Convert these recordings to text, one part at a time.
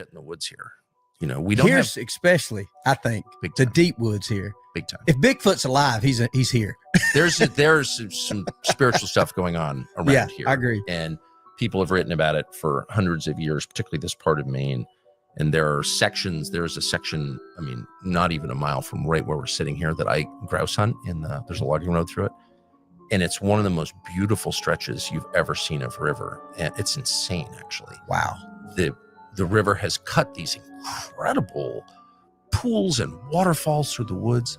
in the woods here. You know, we don't Here's have especially, I think, big the time. deep woods here. Big time. If Bigfoot's alive, he's here. There's some spiritual stuff going on around here. I agree. And people have written about it for hundreds of years, particularly this part of Maine. And there are sections. There's a section, I mean, not even a mile from right where we're sitting here, that I grouse hunt there's a logging road through it. And it's one of the most beautiful stretches you've ever seen of river. And it's insane, actually. Wow. The river has cut these incredible pools and waterfalls through the woods.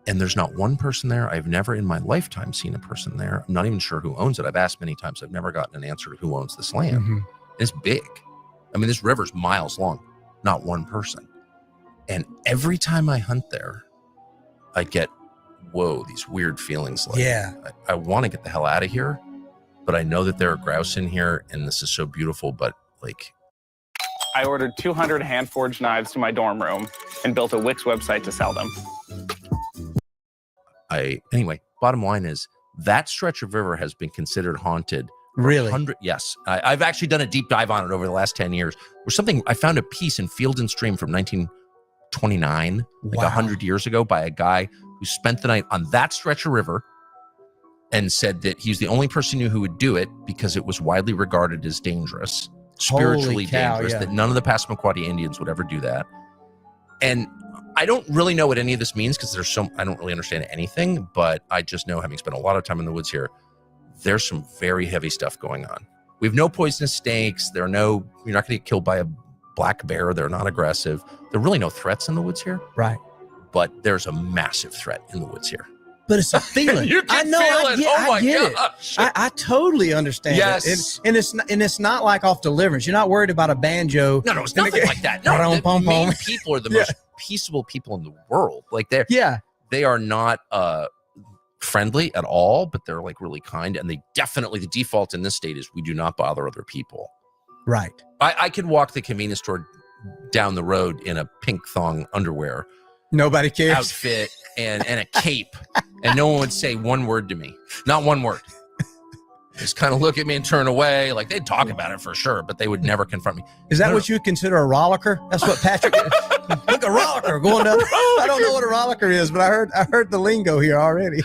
And there's not one person there. I've never in my lifetime seen a person there. I'm not even sure who owns it. I've asked many times. I've never gotten an answer to who owns this land. Mm-hmm. It's big. I mean, this river's miles long, not one person. And every time I hunt there, I get, these weird feelings. Like, I want to get the hell out of here, but I know that there are grouse in here and this is so beautiful, but like, I ordered 200 hand-forged knives to my dorm room and built a Wix website to sell them. Anyway, bottom line is that stretch of river has been considered haunted. Really? Yes. I've actually done a deep dive on it over the last 10 years. I found a piece in Field and Stream from 1929, like 100 years ago, by a guy who spent the night on that stretch of river and said that he's the only person who would do it because it was widely regarded as dangerous. Spiritually dangerous, that none of the Passamaquoddy Indians would ever do that. And I don't really know what any of this means because I don't really understand anything, but I just know, having spent a lot of time in the woods here, there's some very heavy stuff going on. We have no poisonous snakes. You're not going to get killed by a black bear. They're not aggressive. There are really no threats in the woods here. Right. But there's a massive threat in the woods here. But it's a feeling. You can feel it. I get it. I totally understand. Yes. And it's not like off Deliverance. You're not worried about a banjo. No, it's nothing like that. No, the Maine people are the most peaceable people in the world. Like they are not friendly at all, but they're like really kind. And they definitely, the default in this state is we do not bother other people. Right. I could walk the convenience store down the road in a pink thong underwear. Nobody cares. Outfit and a cape. And no one would say one word to me. Not one word. Just kind of look at me and turn away. Like, they'd talk about it for sure, but they would never confront me. Is that what you would consider a rollicker? That's what Patrick look, a rollicker going down. I don't know what a rollicker is, but I heard the lingo here already.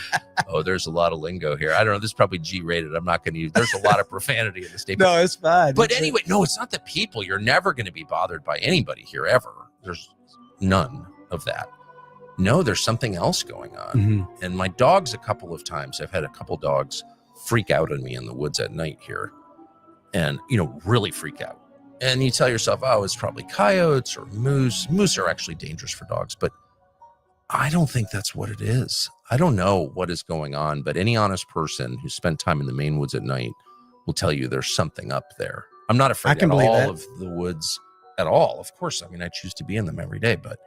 Oh, there's a lot of lingo here. I don't know. This is probably G-rated. I'm not going to use. There's a lot of profanity in the state. No, it's fine. But anyway, no, it's not the people. You're never going to be bothered by anybody here ever. There's none of that. No, there's something else going on. Mm-hmm. And my dogs, a couple of times, I've had a couple dogs freak out on me in the woods at night here, and really freak out. And you tell yourself, oh, it's probably coyotes or moose. Moose are actually dangerous for dogs, but I don't think that's what it is. I don't know what is going on, but any honest person who spent time in the Maine woods at night will tell you there's something up there. I'm not afraid at all of the woods at all. Of course, I mean, I choose to be in them every day, but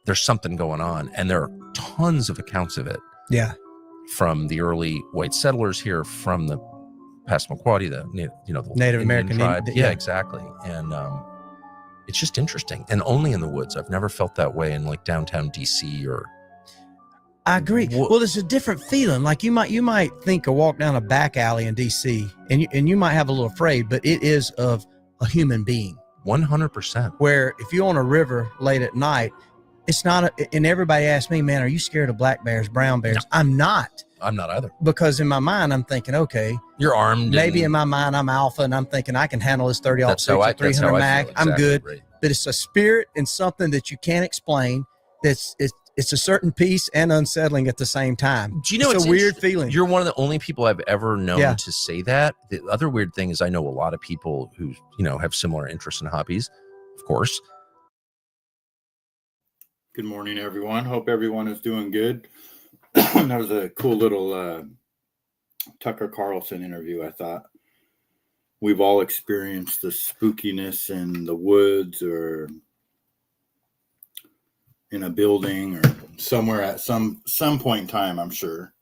there's something going on, and there are tons of accounts of it. Yeah. From the early white settlers here, from the Passamaquoddy, the Native American tribe. Yeah, exactly. And it's just interesting, and only in the woods. I've never felt that way in like downtown DC or. I agree. Well, it's a different feeling. Like you might think a walk down a back alley in DC, and you might have a little afraid, but it is of a human being. 100%. Where if you're on a river late at night, it's not, and everybody asks me, man, are you scared of black bears, brown bears? No. I'm not either. Because in my mind, I'm thinking, okay, you're armed. Maybe in my mind, I'm alpha, and I'm thinking I can handle this 30-06 300 mag. Exactly, I'm good. Right. But it's a spirit and something that you can't explain. It's a certain peace and unsettling at the same time. Do you know it's a weird feeling? You're one of the only people I've ever known to say that. The other weird thing is I know a lot of people who have similar interests and hobbies, of course. Good morning, everyone. Hope everyone is doing good. That was a cool little Tucker Carlson interview, I thought. We've all experienced the spookiness in the woods or in a building or somewhere at some point in time, I'm sure.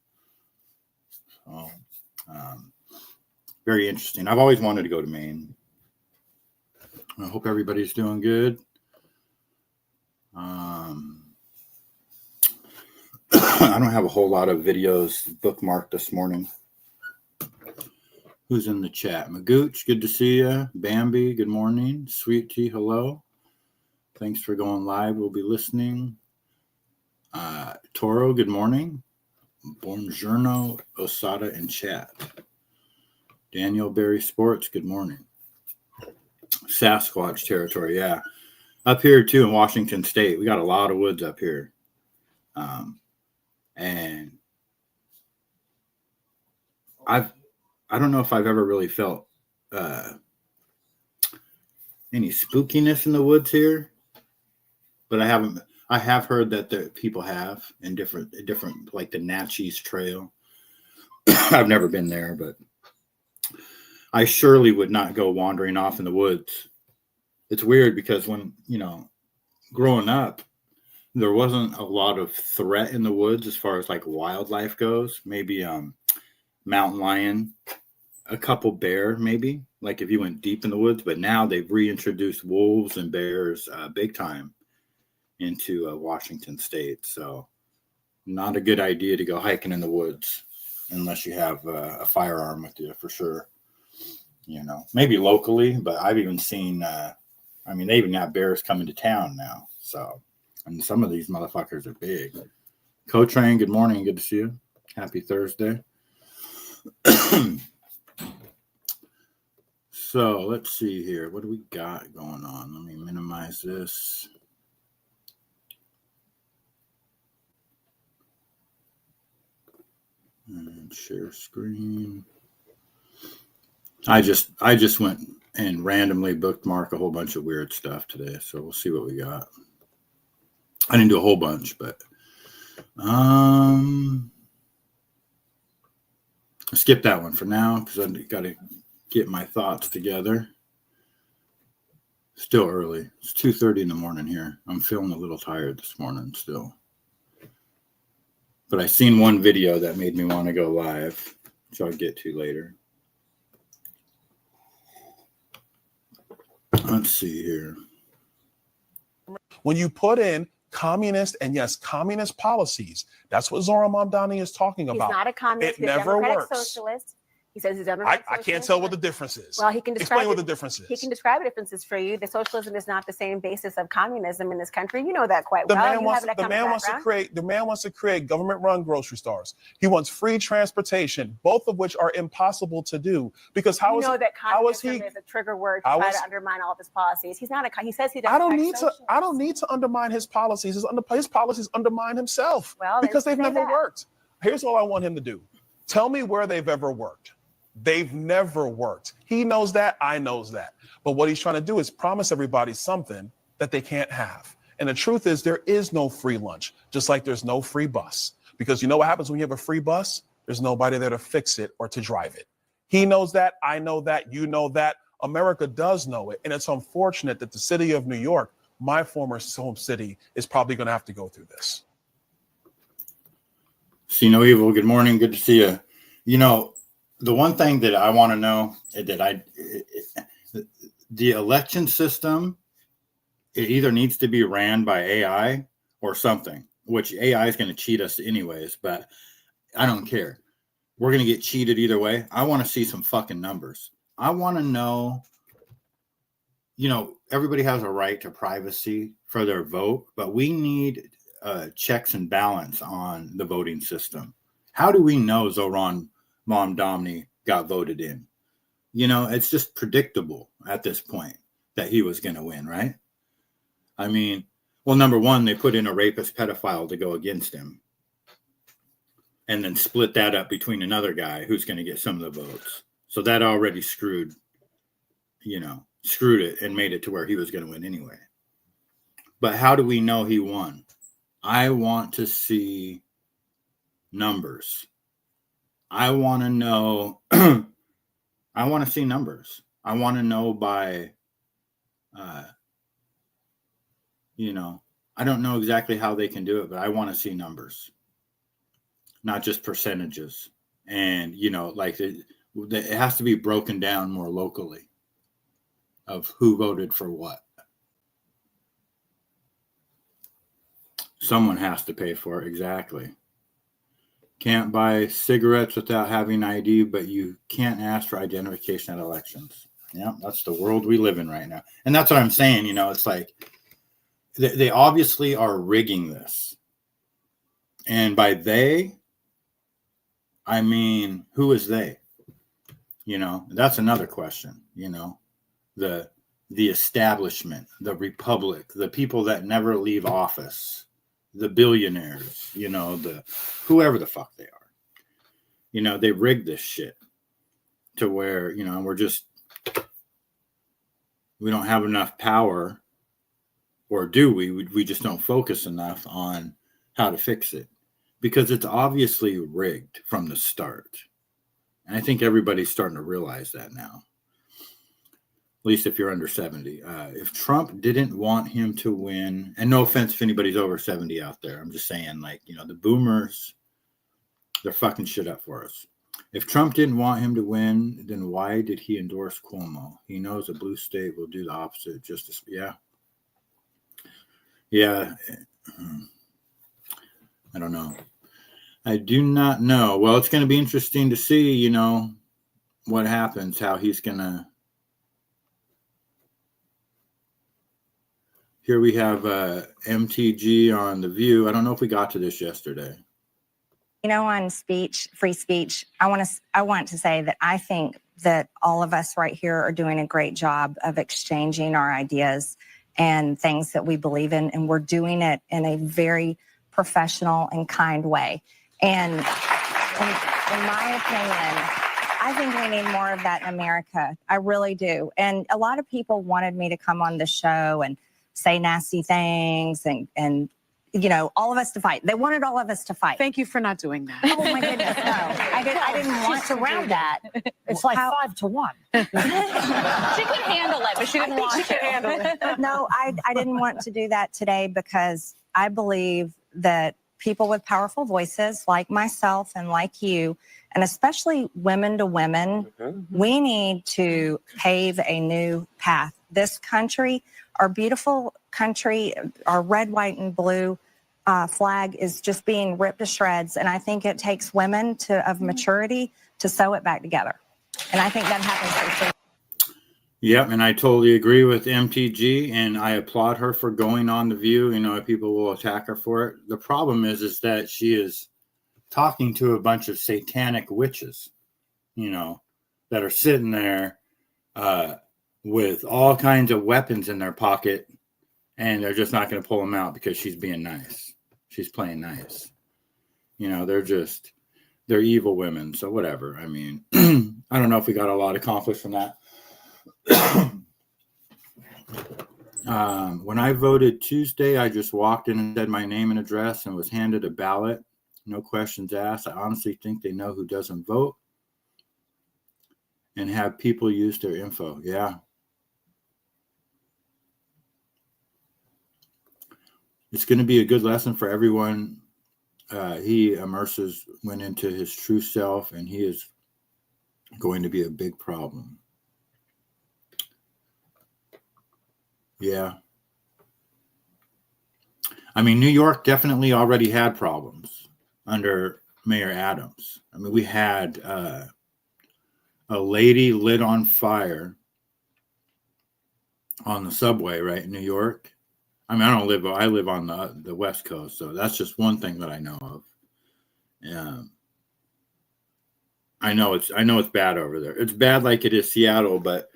So, very interesting. I've always wanted to go to Maine. I hope everybody's doing good. I don't have a whole lot of videos bookmarked this morning. Who's in the chat? Magooch, good to see you. Bambi, good morning. Sweet Tea, hello. Thanks for going live. We'll be listening. Toro, good morning. Buongiorno, Osada in chat. Daniel Berry Sports, good morning. Sasquatch territory, yeah. Up here too in Washington State, we got a lot of woods up here. And I don't know if I've ever really felt any spookiness in the woods here, but I have heard that the people have in different like the Natchez Trail. I've never been there, but I surely would not go wandering off in the woods. It's weird because when, growing up, there wasn't a lot of threat in the woods as far as like wildlife goes. Maybe mountain lion, a couple bear, maybe, like if you went deep in the woods. But now they've reintroduced wolves and bears big time into Washington State. So not a good idea to go hiking in the woods unless you have a firearm with you, for sure. Maybe locally, but I've even seen, they even have bears coming to town now. So, and some of these motherfuckers are big. Co-Train, good morning. Good to see you. Happy Thursday. So let's see here. What do we got going on? Let me minimize this. And share screen. I just went and randomly bookmarked a whole bunch of weird stuff today, so we'll see what we got. I didn't do a whole bunch, but skip that one for now because I got to get my thoughts together. Still early. It's 2:30 in the morning here. I'm feeling a little tired this morning still. But I seen one video that made me want to go live, which I'll get to later. Let's see here. When you put in communist and communist policies, that's what Zoran Mamdani is talking about. He's not a communist. It never works. Socialist. He says he's democratic. I can't tell what the difference is. Well, he can explain what the difference is. He can describe the differences for you. The socialism is not the same basis of communism in this country. You know that quite well. The man wants to create government-run grocery stores. He wants free transportation, both of which are impossible to do. Because how is a trigger word to try to undermine all of his policies. He's not he says he doesn't. I don't need to undermine his policies. His policies undermine himself. Well, because they've never worked. Here's all I want him to do. Tell me where they've ever worked. They've never worked. He knows that. I knows that. But what he's trying to do is promise everybody something that they can't have. And the truth is there is no free lunch, just like there's no free bus. Because you know what happens when you have a free bus? There's nobody there to fix it or to drive it. He knows that. I know that. You know that. America does know it. And it's unfortunate that the city of New York, my former home city, is probably going to have to go through this. See no evil. Good morning. Good to see you. The one thing that I want to know that the election system, it either needs to be ran by AI or something, which AI is going to cheat us anyways, but I don't care. We're going to get cheated either way. I want to see some fucking numbers. I want to know, everybody has a right to privacy for their vote, but we need checks and balance on the voting system. How do we know Zoran Mamdani got voted in? It's just predictable at this point that he was going to win, right? Number one, they put in a rapist pedophile to go against him and then split that up between another guy who's going to get some of the votes. So that already screwed it and made it to where he was going to win anyway. But how do we know he won? I want to see numbers. I want to know, I want to see numbers. I want to know by, I don't know exactly how they can do it, but I want to see numbers, not just percentages. And, it has to be broken down more locally of who voted for what. Someone has to pay for it. Exactly. Can't buy cigarettes without having ID, but you can't ask for identification at elections. Yeah, that's the world we live in right now. And that's what I'm saying. You know, it's like they obviously are rigging this. And by they, I mean, who is they? You know, that's another question. You know, the establishment, the republic, the people that never leave office, the billionaires, you know, the whoever the fuck they are. You know, they rigged this shit to where, you know, we don't have enough power, or do we? We just don't focus enough on how to fix it, because it's obviously rigged from the start. And I think everybody's starting to realize that now. At least if you're under 70. If Trump didn't want him to win, and no offense if anybody's over 70 out there, I'm just saying, like, you know, the boomers, they're fucking shit up for us. If Trump didn't want him to win, then why did he endorse Cuomo? He knows a blue state will do the opposite. Yeah. I don't know. I do not know. Well, it's going to be interesting to see, you know, what happens, how he's going to. Here we have MTG on The View. I don't know if we got to this yesterday. You know, on free speech, I want to say that I think that all of us right here are doing a great job of exchanging our ideas and things that we believe in, and we're doing it in a very professional and kind way. And in my opinion, I think we need more of that in America. I really do. And a lot of people wanted me to come on the show and say nasty things and you know, all of us to fight. They wanted all of us to fight. Thank you for not doing that. Oh my goodness, no. I didn't want to around that. It's like 5-1. She could handle it, but she didn't want to handle it. No, I didn't want to do that today, because I believe that people with powerful voices like myself and like you, and especially women to women, we need to pave a new path. This country, our beautiful country, our red, white, and blue flag is just being ripped to shreds. And I think it takes women of maturity to sew it back together. And I think that happens. Yep, and I totally agree with MTG, and I applaud her for going on The View. You know, people will attack her for it. The problem is that she is talking to a bunch of satanic witches, you know, that are sitting there with all kinds of weapons in their pocket, and they're just not going to pull them out because she's being nice. She's playing nice. You know, they're evil women. So whatever. I mean, I don't know if we got a lot accomplished from that. When I voted Tuesday, I just walked in and said my name and address and was handed a ballot. No questions asked. I honestly think they know who doesn't vote and have people use their info. Yeah. It's going to be a good lesson for everyone. Immerses went into his true self, and he is going to be a big problem. Yeah. I mean, New York definitely already had problems under Mayor Adams. I mean, we had a lady lit on fire on the subway, right, in New York. I mean, I live on the West Coast, so that's just one thing that I know of. Yeah. I know it's bad over there. It's bad like it is Seattle, but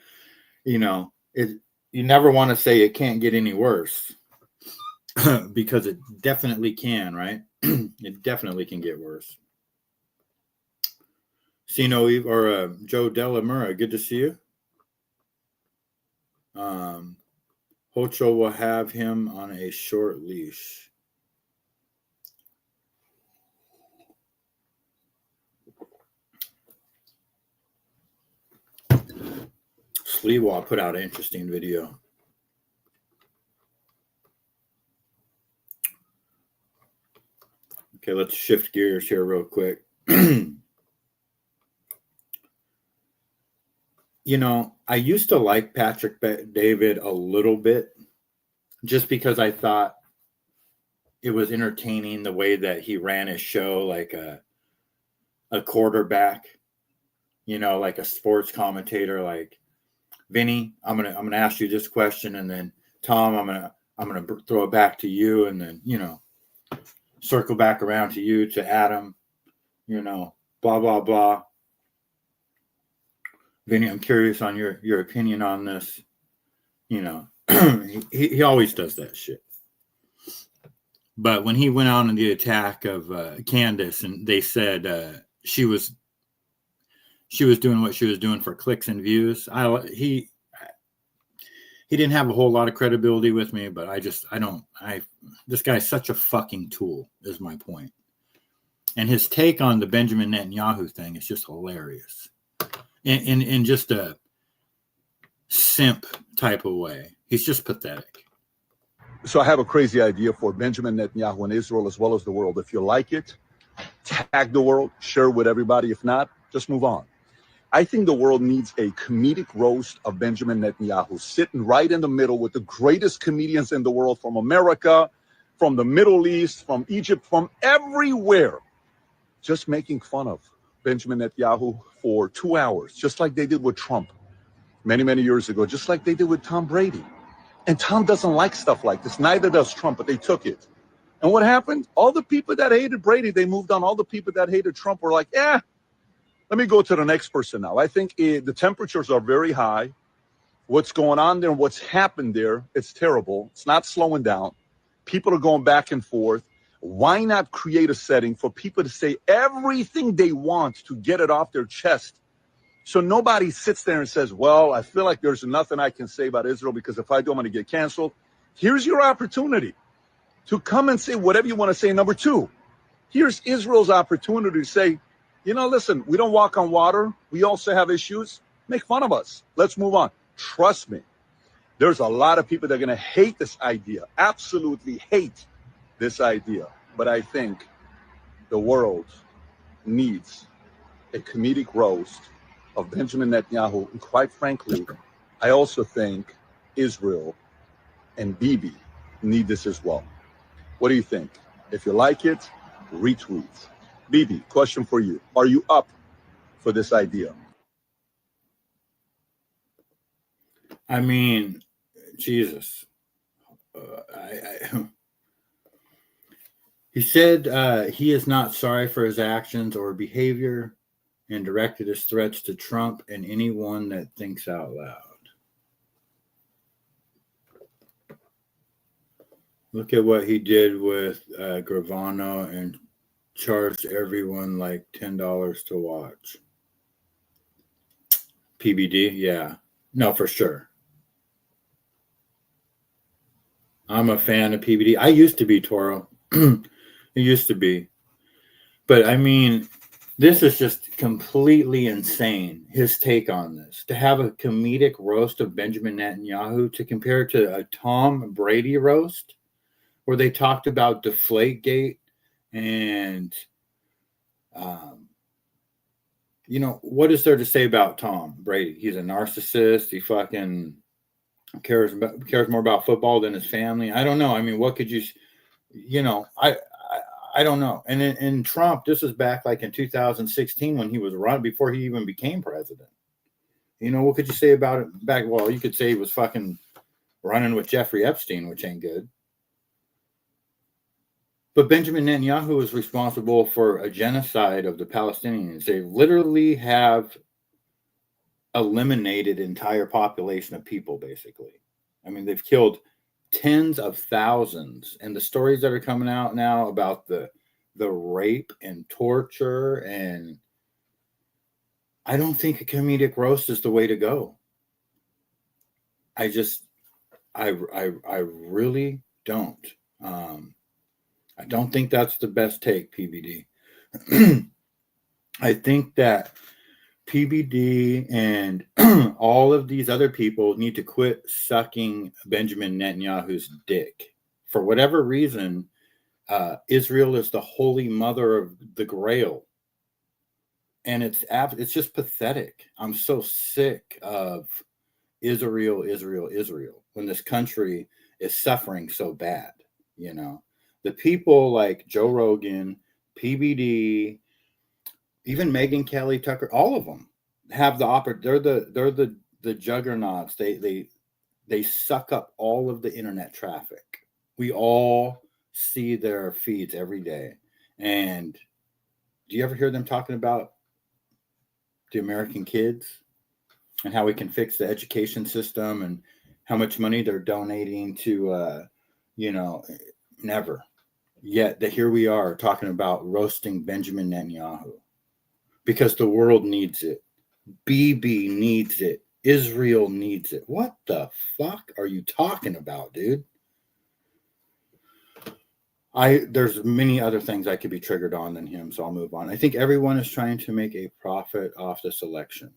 you know, you never want to say it can't get any worse because it definitely can, right? It definitely can get worse. Sino or Joe Della Mura, good to see you. Hocho will have him on a short leash. Sliwa put out an interesting video. Okay, let's shift gears here real quick. You know, I used to like Patrick David a little bit just because I thought it was entertaining the way that he ran his show, like a quarterback, you know, like a sports commentator, like, Vinny, I'm gonna ask you this question, and then Tom, I'm gonna throw it back to you, and then, you know, circle back around to you, to Adam, you know, blah blah blah. Vinny, I'm curious on your opinion on this. You know, he always does that shit. But when he went on in the attack of Candace, and they said she was doing what she was doing for clicks and views, he didn't have a whole lot of credibility with me, but this guy's such a fucking tool, is my point. And his take on the Benjamin Netanyahu thing is just hilarious. In just a simp type of way. He's just pathetic. So I have a crazy idea for Benjamin Netanyahu and Israel, as well as the world. If you like it, tag the world, share with everybody. If not, just move on. I think the world needs a comedic roast of Benjamin Netanyahu, sitting right in the middle with the greatest comedians in the world, from America, from the Middle East, from Egypt, from everywhere, just making fun of Benjamin Netanyahu for 2 hours, just like they did with Trump many, many years ago, just like they did with Tom Brady. And Tom doesn't like stuff like this. Neither does Trump, but they took it. And what happened? All the people that hated Brady, they moved on. All the people that hated Trump were like, let me go to the next person now. I think the temperatures are very high. What's going on there, what's happened there, it's terrible. It's not slowing down. People are going back and forth. Why not create a setting for people to say everything they want to get it off their chest? So nobody sits there and says, well, I feel like there's nothing I can say about Israel, because if I do, I'm going to get canceled. Here's your opportunity to come and say whatever you want to say. Number two, here's Israel's opportunity to say, you know, listen, we don't walk on water. We also have issues. Make fun of us. Let's move on. Trust me, there's a lot of people that are going to hate this idea, absolutely hate this idea. But I think the world needs a comedic roast of Benjamin Netanyahu. And quite frankly, I also think Israel and Bibi need this as well. What do you think? If you like it, retweet. Bibi, question for you. Are you up for this idea? I mean, Jesus. He said he is not sorry for his actions or behavior, and directed his threats to Trump and anyone that thinks out loud. Look at what he did with Gravano and charged everyone like $10 to watch. PBD, yeah. No, for sure. I'm a fan of PBD. I used to be, Toro. It used to be. But I mean, this is just completely insane, his take on this. To have a comedic roast of Benjamin Netanyahu, to compare it to a Tom Brady roast, where they talked about Deflategate and, you know, what is there to say about Tom Brady? He's a narcissist. He fucking cares more about football than his family. I don't know. I mean, what could you know, I don't know. And in Trump, this is back like in 2016 when he was run, before he even became president. You know, what could you say about it back? Well, you could say he was fucking running with Jeffrey Epstein, which ain't good. But Benjamin Netanyahu is responsible for a genocide of the Palestinians. They literally have eliminated entire population of people, basically. I mean, they've killed tens of thousands, and the stories that are coming out now about the rape and torture, and I don't think a comedic roast is the way to go. I really don't. I don't think that's the best take, PBD. I think that PBD and all of these other people need to quit sucking Benjamin Netanyahu's dick. For whatever reason, Israel is the holy mother of the Grail. And it's just pathetic. I'm so sick of Israel, when this country is suffering so bad. You know, the people like Joe Rogan, PBD, even Megyn Kelly, Tucker, all of them have the opportunity. They're the juggernauts. They suck up all of the internet traffic. We all see their feeds every day. And do you ever hear them talking about the American kids and how we can fix the education system and how much money they're donating to, never. Yet here we are talking about roasting Benjamin Netanyahu because the world needs it. Bibi needs it. Israel needs it. What the fuck are you talking about, dude? There's many other things I could be triggered on than him, so I'll move on. I think everyone is trying to make a profit off this election.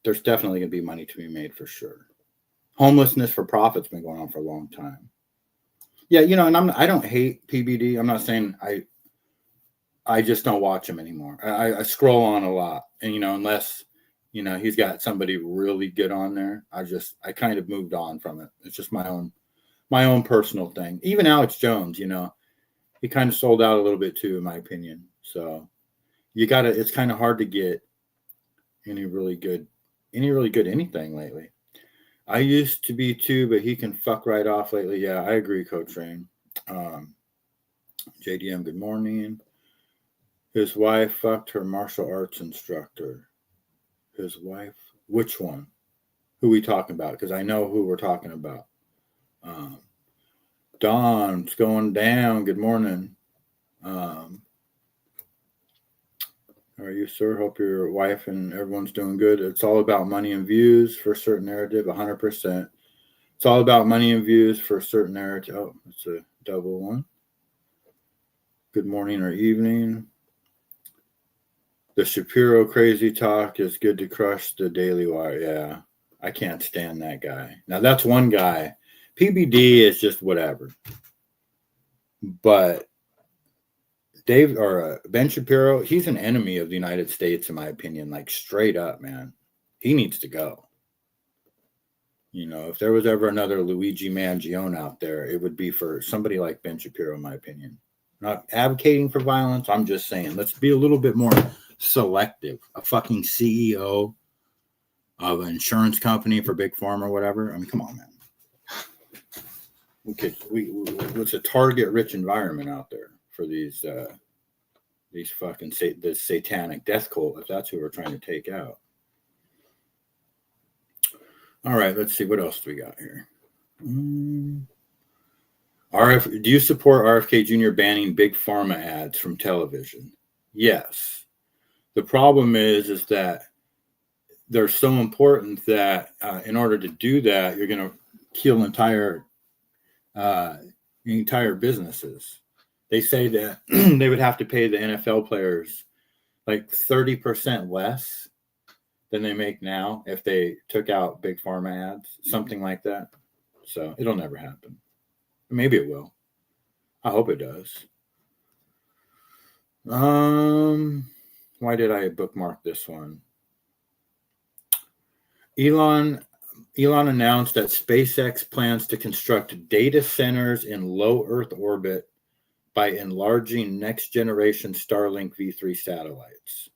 There's definitely going to be money to be made for sure. Homelessness for profit's been going on for a long time. Yeah, and I don't hate PBD. I'm not saying I just don't watch him anymore. I scroll on a lot, and unless he's got somebody really good on there, I kind of moved on from it. It's just my own personal thing. Even Alex Jones, he kind of sold out a little bit too, in my opinion. So it's kind of hard to get any really good anything lately. I used to be too, but he can fuck right off lately. Yeah, I agree, Coach Rain. JDM, good morning. His wife fucked her martial arts instructor. His wife? Which one? Who we talking about? Because I know who we're talking about. Dawn, it's going down. Good morning. How are you, sir? Hope your wife and everyone's doing good. It's all about money and views for a certain narrative, 100%. It's all about money and views for a certain narrative. Oh, it's a double one. Good morning or evening. The Shapiro crazy talk is good to crush the Daily Wire. Yeah, I can't stand that guy. Now, that's one guy. PBD is just whatever. But Ben Shapiro, he's an enemy of the United States, in my opinion, like straight up, man. He needs to go. If there was ever another Luigi Mangione out there, it would be for somebody like Ben Shapiro, in my opinion. Not advocating for violence. I'm just saying, let's be a little bit more selective. A fucking CEO of an insurance company for Big Pharma or whatever. I mean, come on, man. It's a target-rich environment out there for these fucking this satanic death cult, if that's who we're trying to take out. All right, let's see what else do we got here. Do you support RFK Jr. banning Big Pharma ads from television? Yes. The problem is that they're so important that in order to do that, you're going to kill entire businesses. They say that they would have to pay the NFL players like 30% less than they make now if they took out Big Pharma ads, something like that. So it'll never happen. Maybe it will. I hope it does. Why did I bookmark this one? Elon announced that SpaceX plans to construct data centers in low Earth orbit by enlarging next-generation Starlink V3 satellites,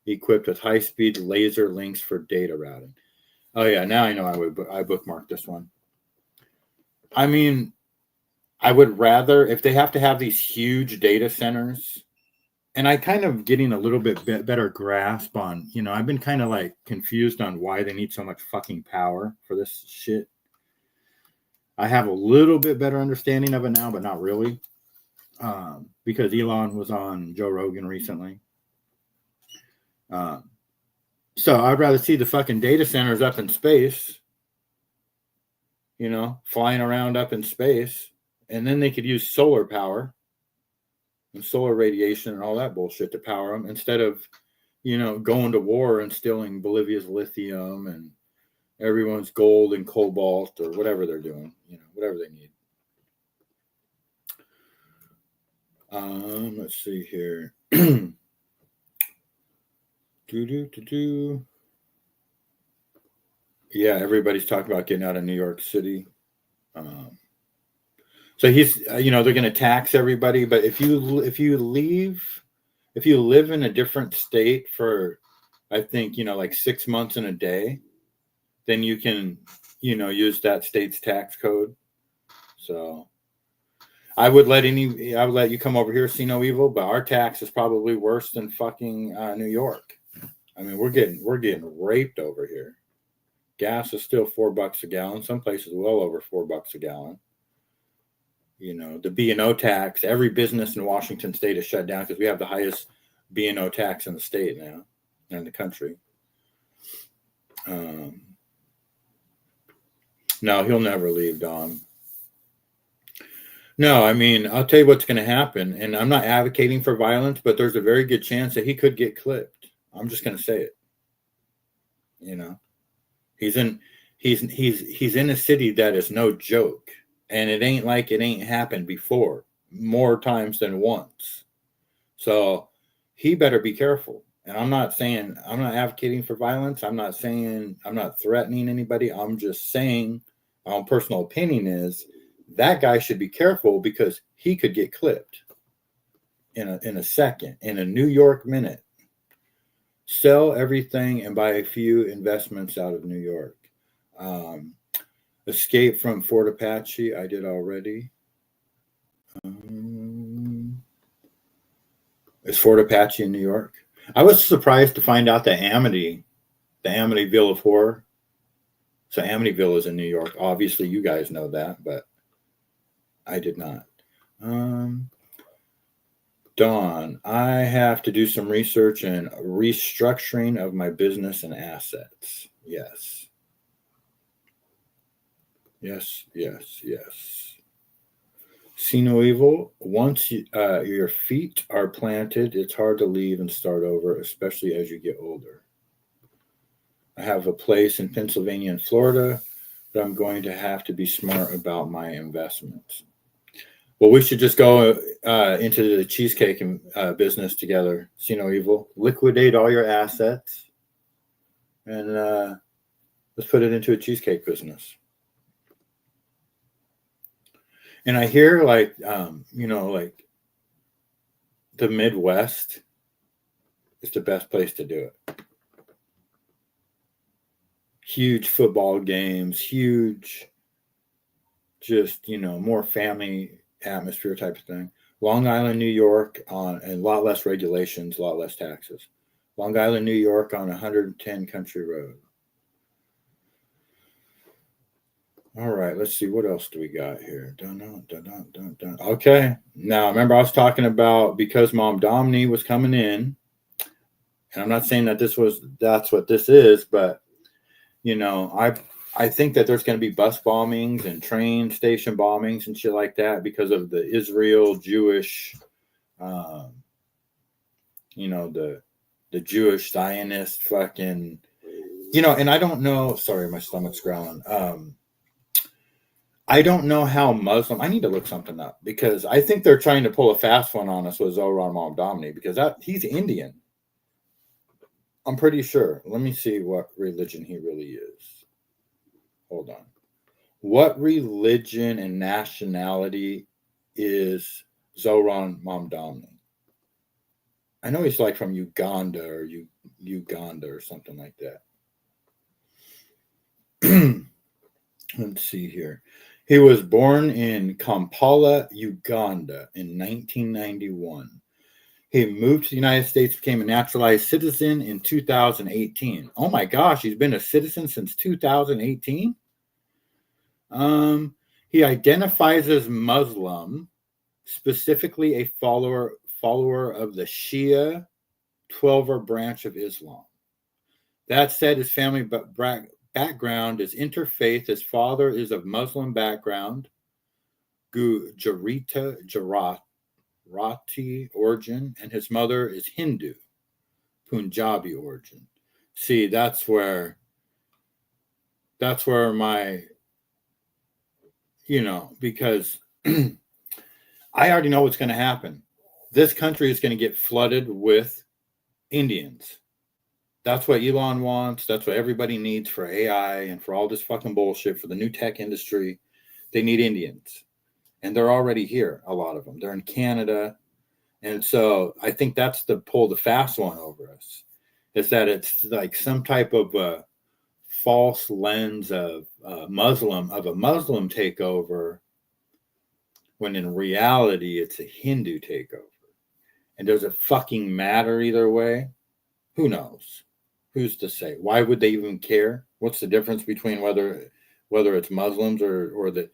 equipped with high-speed laser links for data routing. Oh, yeah, now I know I bookmarked this one. I mean, I would rather, if they have to have these huge data centers, and I kind of getting a little bit better grasp on, I've been kind of like confused on why they need so much fucking power for this shit. I have a little bit better understanding of it now, but not really. Because Elon was on Joe Rogan recently. So I'd rather see the fucking data centers up in space, flying around up in space, and then they could use solar power and solar radiation and all that bullshit to power them instead of, going to war and stealing Bolivia's lithium and everyone's gold and cobalt or whatever they're doing, whatever they need. Let's see here. Yeah, everybody's talking about getting out of New York City. So he's, they're going to tax everybody. But if you leave if you live in a different state for, I think, like 6 months and a day, then you can, use that state's tax code. So I would let you come over here, see no evil, but our tax is probably worse than fucking New York. I mean, we're getting raped over here. Gas is still $4 a gallon. Some places well over $4 a gallon. The B&O tax, every business in Washington state is shut down because we have the highest B&O tax in the state now, in the country. No, he'll never leave, Don. No, I mean, I'll tell you what's going to happen, and I'm not advocating for violence, but there's a very good chance that he could get clipped. I'm just going to say it. He's in a city that is no joke, and it ain't like it ain't happened before, more times than once. So he better be careful. And I'm not advocating for violence. I'm not threatening anybody. I'm just saying my own personal opinion is that guy should be careful because he could get clipped in a second, in a New York minute. Sell everything and buy a few investments out of New York. Escape from Fort Apache, I did already. Is Fort Apache in New York? I was surprised to find out that the Amityville of Horror. So Amityville is in New York. Obviously, you guys know that, but I did not. Dawn, I have to do some research and restructuring of my business and assets. Yes. Yes. See no evil. Once your feet are planted, it's hard to leave and start over, especially as you get older. I have a place in Pennsylvania and Florida, but I'm going to have to be smart about my investments. Well, we should just go into the cheesecake business together. See no evil. Liquidate all your assets, and let's put it into a cheesecake business. And I hear like the Midwest is the best place to do it. Huge football games, huge, just, more family atmosphere type of thing. Long Island, New York and a lot less regulations, a lot less taxes. Long Island, New York on 110 Country Road. All right, let's see. What else do we got here? Dun. Okay. Now, remember I was talking about because Mom Domney was coming in, and I'm not saying that that's what this is, but, I think that there's going to be bus bombings and train station bombings and shit like that because of the Israel Jewish, the Jewish Zionist fucking, and I don't know. Sorry, my stomach's growling. I don't know how Muslim. I need to look something up because I think they're trying to pull a fast one on us with Zohran Mamdani because he's Indian. I'm pretty sure. Let me see what religion he really is. Hold on. What religion and nationality is Zohran Mamdani? I know he's like from Uganda or Uganda or something like that. Let's see here. He was born in Kampala, Uganda in 1991. He moved to the United States, became a naturalized citizen in 2018. Oh my gosh, he's been a citizen since 2018? He identifies as Muslim, specifically a follower of the Shia 12er branch of Islam. That said, his family background is interfaith. His father is of Muslim background, Gujarati origin, and his mother is Hindu, Punjabi origin. See, that's where my, because I already know what's going to happen. This country is going to get flooded with Indians. That's what Elon wants. That's what everybody needs for AI and for all this fucking bullshit for the new tech industry. They need Indians. And they're already here, a lot of them. They're in Canada. And so I think that's the fast one over us, is that it's like some type of a false lens of a Muslim takeover, when in reality it's a Hindu takeover. And does it fucking matter either way? Who knows? Who's to say? Why would they even care? What's the difference between whether it's Muslims or the,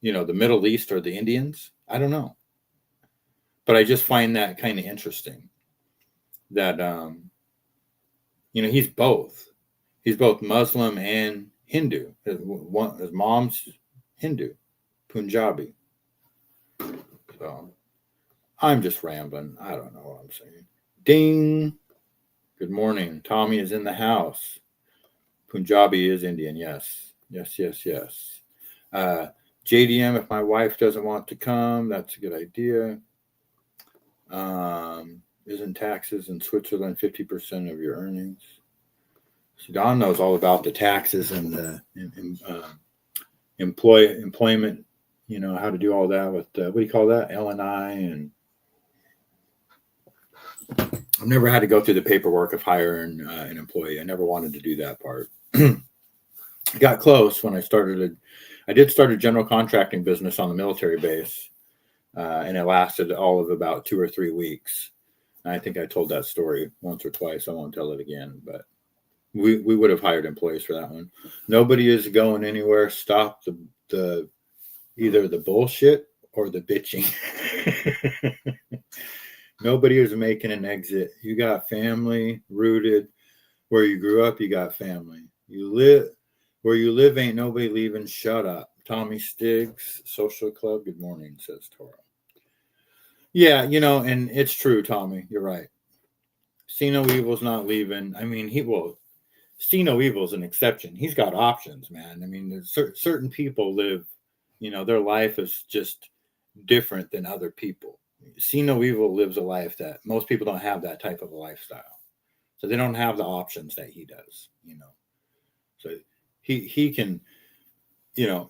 the Middle East or the Indians? I don't know. But I just find that kind of interesting that, he's both. He's both Muslim and Hindu. His mom's Hindu, Punjabi. So I'm just rambling. I don't know what I'm saying. Ding. Good morning. Tommy is in the house. Punjabi is Indian. Yes. JDM, if my wife doesn't want to come, that's a good idea. Isn't taxes in Switzerland 50% of your earnings? So Don knows all about the taxes and the employment, how to do all that with, what do you call that? L&I. And I've never had to go through the paperwork of hiring an employee. I never wanted to do that part. Got close when I did start a general contracting business on the military base. And it lasted all of about 2 or 3 weeks. And I think I told that story once or twice. I won't tell it again, but we would have hired employees for that one. Nobody is going anywhere. Stop the either the bullshit or the bitching. Nobody is making an exit. You got family rooted where you grew up. You got family. You live where you live. Ain't nobody leaving. Shut up. Tommy Stiggs, Social Club. Good morning, says Toro. Yeah, and it's true, Tommy. You're right. See No Evil's not leaving. I mean, See No Evil's an exception. He's got options, man. I mean, there's certain people live, their life is just different than other people. See No Evil lives a life that most people don't have, that type of a lifestyle. So they don't have the options that he does, So he can,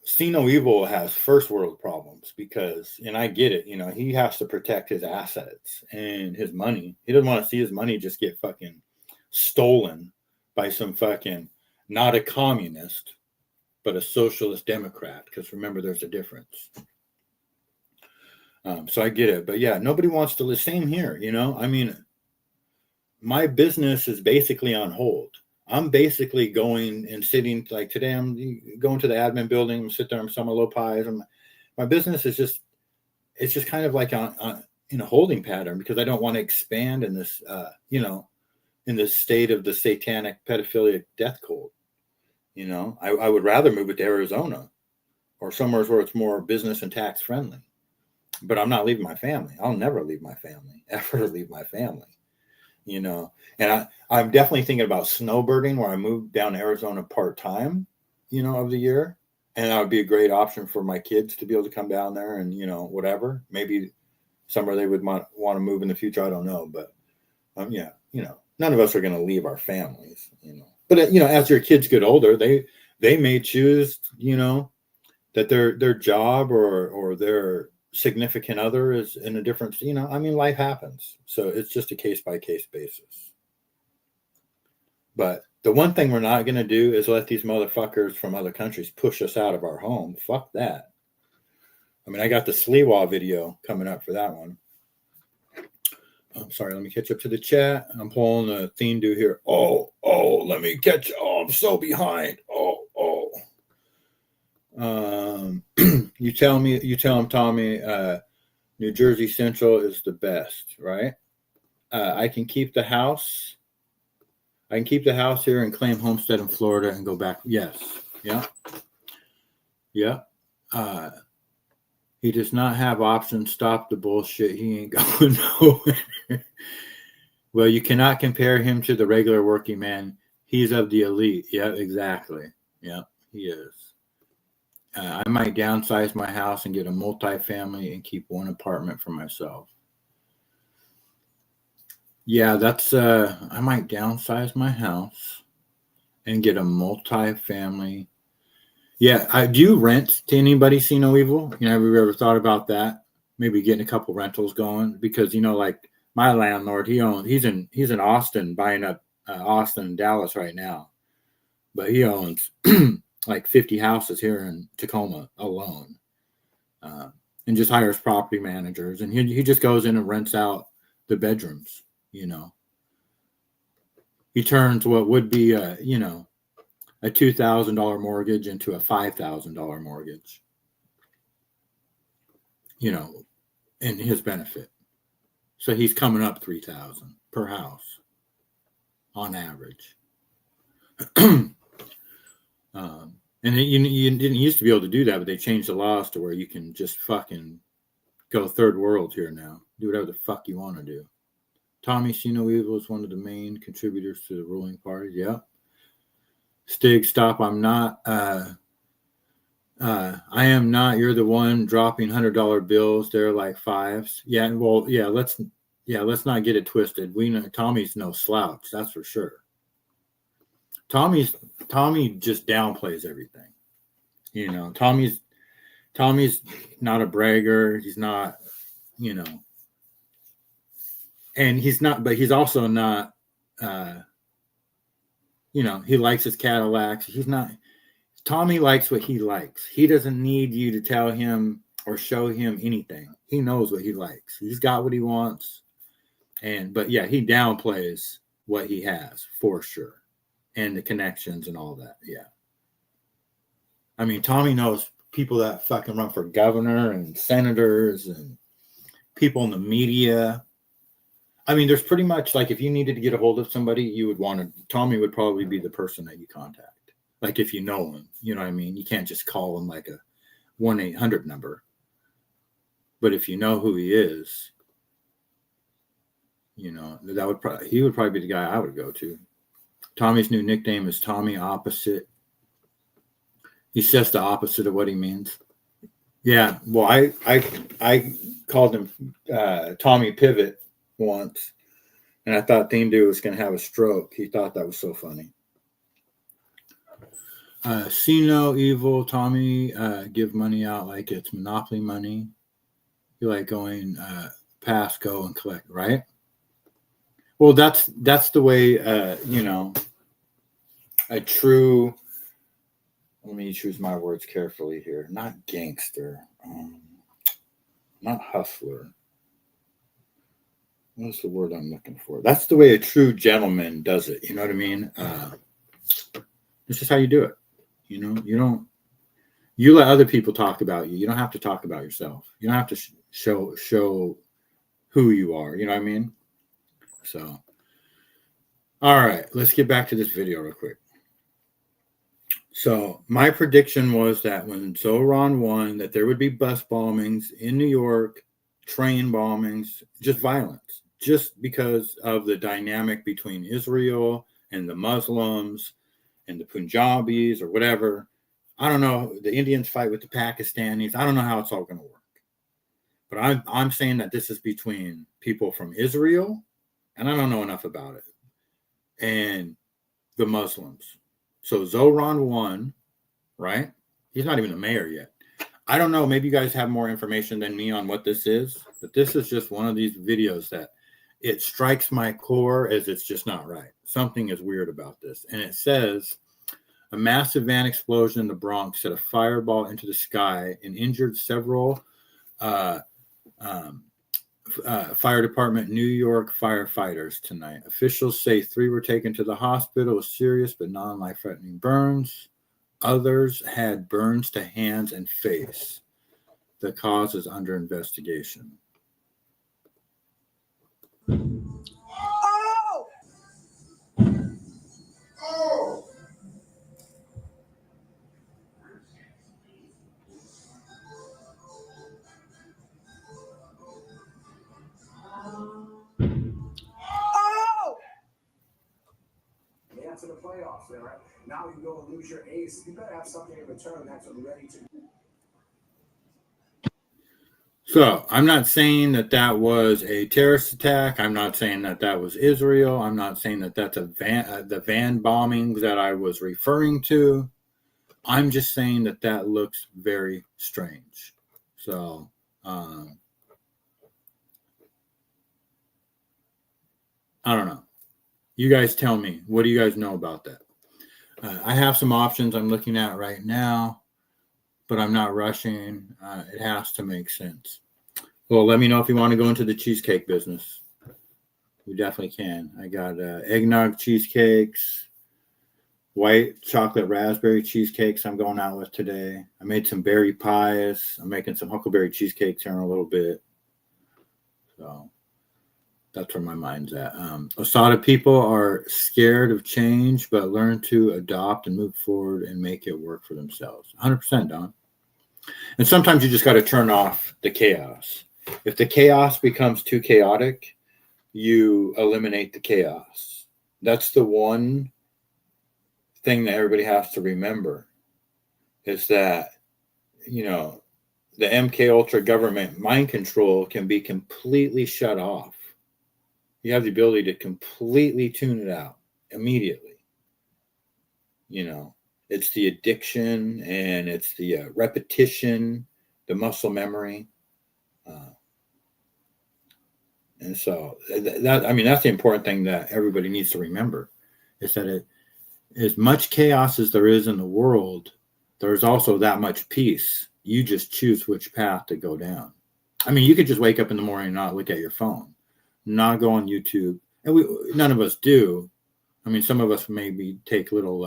See No Evil has first world problems because, and I get it, he has to protect his assets and his money. He doesn't want to see his money just get fucking stolen by some fucking, not a communist, but a socialist Democrat. Because remember, there's a difference. So I get it. But yeah, nobody wants to live. Same here, I mean, my business is basically on hold. I'm basically going and sitting, like today, I'm going to the admin building, sit there, I'm selling low pies. And my business is it's just kind of like in a holding pattern because I don't want to expand in this, in the state of the satanic pedophilic death cult. I would rather move it to Arizona or somewhere where it's more business and tax friendly. But I'm not leaving my family. I'll never leave my family, ever leave my family. And I'm definitely thinking about snowbirding, where I moved down to Arizona part-time, of the year. And that would be a great option for my kids to be able to come down there and, whatever, maybe somewhere they would want to move in the future. I don't know. But yeah, none of us are going to leave our families, but as your kids get older, they may choose, that their job or their significant other is in a different, life happens. So it's just a case by case basis. But the one thing we're not going to do is let these motherfuckers from other countries push us out of our home. Fuck that. I mean, I got the Sliwa video coming up for that one. I'm sorry, let me catch up to the chat. I'm pulling a theme do here. Oh, let me catch. Oh, I'm so behind. You tell him, Tommy, New Jersey Central is the best, right? I can keep the house. I can keep the house here and claim homestead in Florida and go back. Yes. Yeah. He does not have options. Stop the bullshit. He ain't going nowhere. Well, you cannot compare him to the regular working man. He's of the elite. Yeah, exactly. Yeah, he is. I might downsize my house and get a multifamily and keep one apartment for myself. Yeah, that's, I might downsize my house and get a multifamily. Yeah, do you rent to anybody? See No Evil? Have you ever thought about that? maybe getting a couple rentals going, because like my landlord, he's in Austin, buying up Austin and Dallas right now, but he owns like 50 houses here in Tacoma alone, and just hires property managers, and he just goes in and rents out the bedrooms. He turns what would be a $2,000 mortgage into a $5,000 mortgage, in his benefit. So he's coming up $3,000 per house on average. And you didn't used to be able to do that, but they changed the laws to where you can just fucking go third world here now. Do whatever the fuck you want to do. Tommy See No Evil is one of the main contributors to the ruling party. Yeah. Stig, stop. I'm not. I am not. You're the one dropping $100 bills. They're like fives. Yeah. Well, yeah. Let's not get it twisted. We know Tommy's no slouch. That's for sure. Tommy just downplays everything. Tommy's not a bragger. He's not, and he's not, but he's also not, he likes his Cadillacs. Tommy likes what he likes. He doesn't need you to tell him or show him anything. He knows what he likes. He's got what he wants. But yeah, he downplays what he has for sure. And the connections and all that. Yeah. I mean, Tommy knows people that fucking run for governor and senators and people in the media. I mean, there's pretty much like, if you needed to get a hold of somebody, Tommy would probably be the person that you contact. Like if you know him, you know what I mean? You can't just call him like a 1-800 number. But if you know who he is, he would probably be the guy I would go to. Tommy's new nickname is Tommy Opposite. He says the opposite of what he means. Yeah, well, I called him Tommy Pivot once, and I thought Theme Dude was going to have a stroke. He thought that was so funny. See No Evil, Tommy, give money out like it's Monopoly money. You like going pass, go, and collect, right? Well, that's the way, a true, let me choose my words carefully here, not gangster, not hustler. What's the word I'm looking for? That's the way a true gentleman does it. You know what I mean? It's just how you do it. You let other people talk about you. You don't have to talk about yourself. You don't have to show who you are. You know what I mean? So, all right, let's get back to this video real quick. So my prediction was that when Zoran won, that there would be bus bombings in New York, train bombings, just violence, just because of the dynamic between Israel and the Muslims and the Punjabis or whatever. I don't know. The Indians fight with the Pakistanis. I don't know how it's all going to work. But I'm saying that this is between people from Israel, and I don't know enough about it, and the Muslims. So Zoran won, right? He's not even the mayor yet. I don't know. Maybe you guys have more information than me on what this is, but this is just one of these videos that it strikes my core as it's just not right. Something is weird about this. And it says, a massive van explosion in the Bronx set a fireball into the sky and injured several fire department New York firefighters tonight. Officials say 3 were taken to the hospital with serious but non-life-threatening burns. Others had burns to hands and face. The cause is under investigation. Oh! Oh! To the playoffs, right? Now you go and lose your ace. You better have something in return that's ready to. So I'm not saying that was a terrorist attack. I'm not saying that was Israel. I'm not saying that that's the van bombings that I was referring to. I'm just saying that looks very strange. So I don't know. You guys tell me. What do you guys know about that? I have some options I'm looking at right now, but I'm not rushing. It has to make sense. Well, let me know if you want to go into the cheesecake business. We definitely can. I got eggnog cheesecakes, white chocolate raspberry cheesecakes I'm going out with today. I made some berry pies. I'm making some huckleberry cheesecakes here in a little bit. So that's where my mind's at. Osada people are scared of change, but learn to adopt and move forward and make it work for themselves. 100%, Don. And sometimes you just got to turn off the chaos. If the chaos becomes too chaotic, you eliminate the chaos. That's the one thing that everybody has to remember is that, you know, the MK Ultra government mind control can be completely shut off. You have the ability to completely tune it out immediately. You know, it's the addiction and it's the repetition, the muscle memory. And so that, I mean, that's the important thing that everybody needs to remember is that as much chaos as there is in the world, there's also that much peace. You just choose which path to go down. I mean, you could just wake up in the morning and not look at your phone, not go on YouTube. And none of us do. I mean, some of us maybe take little,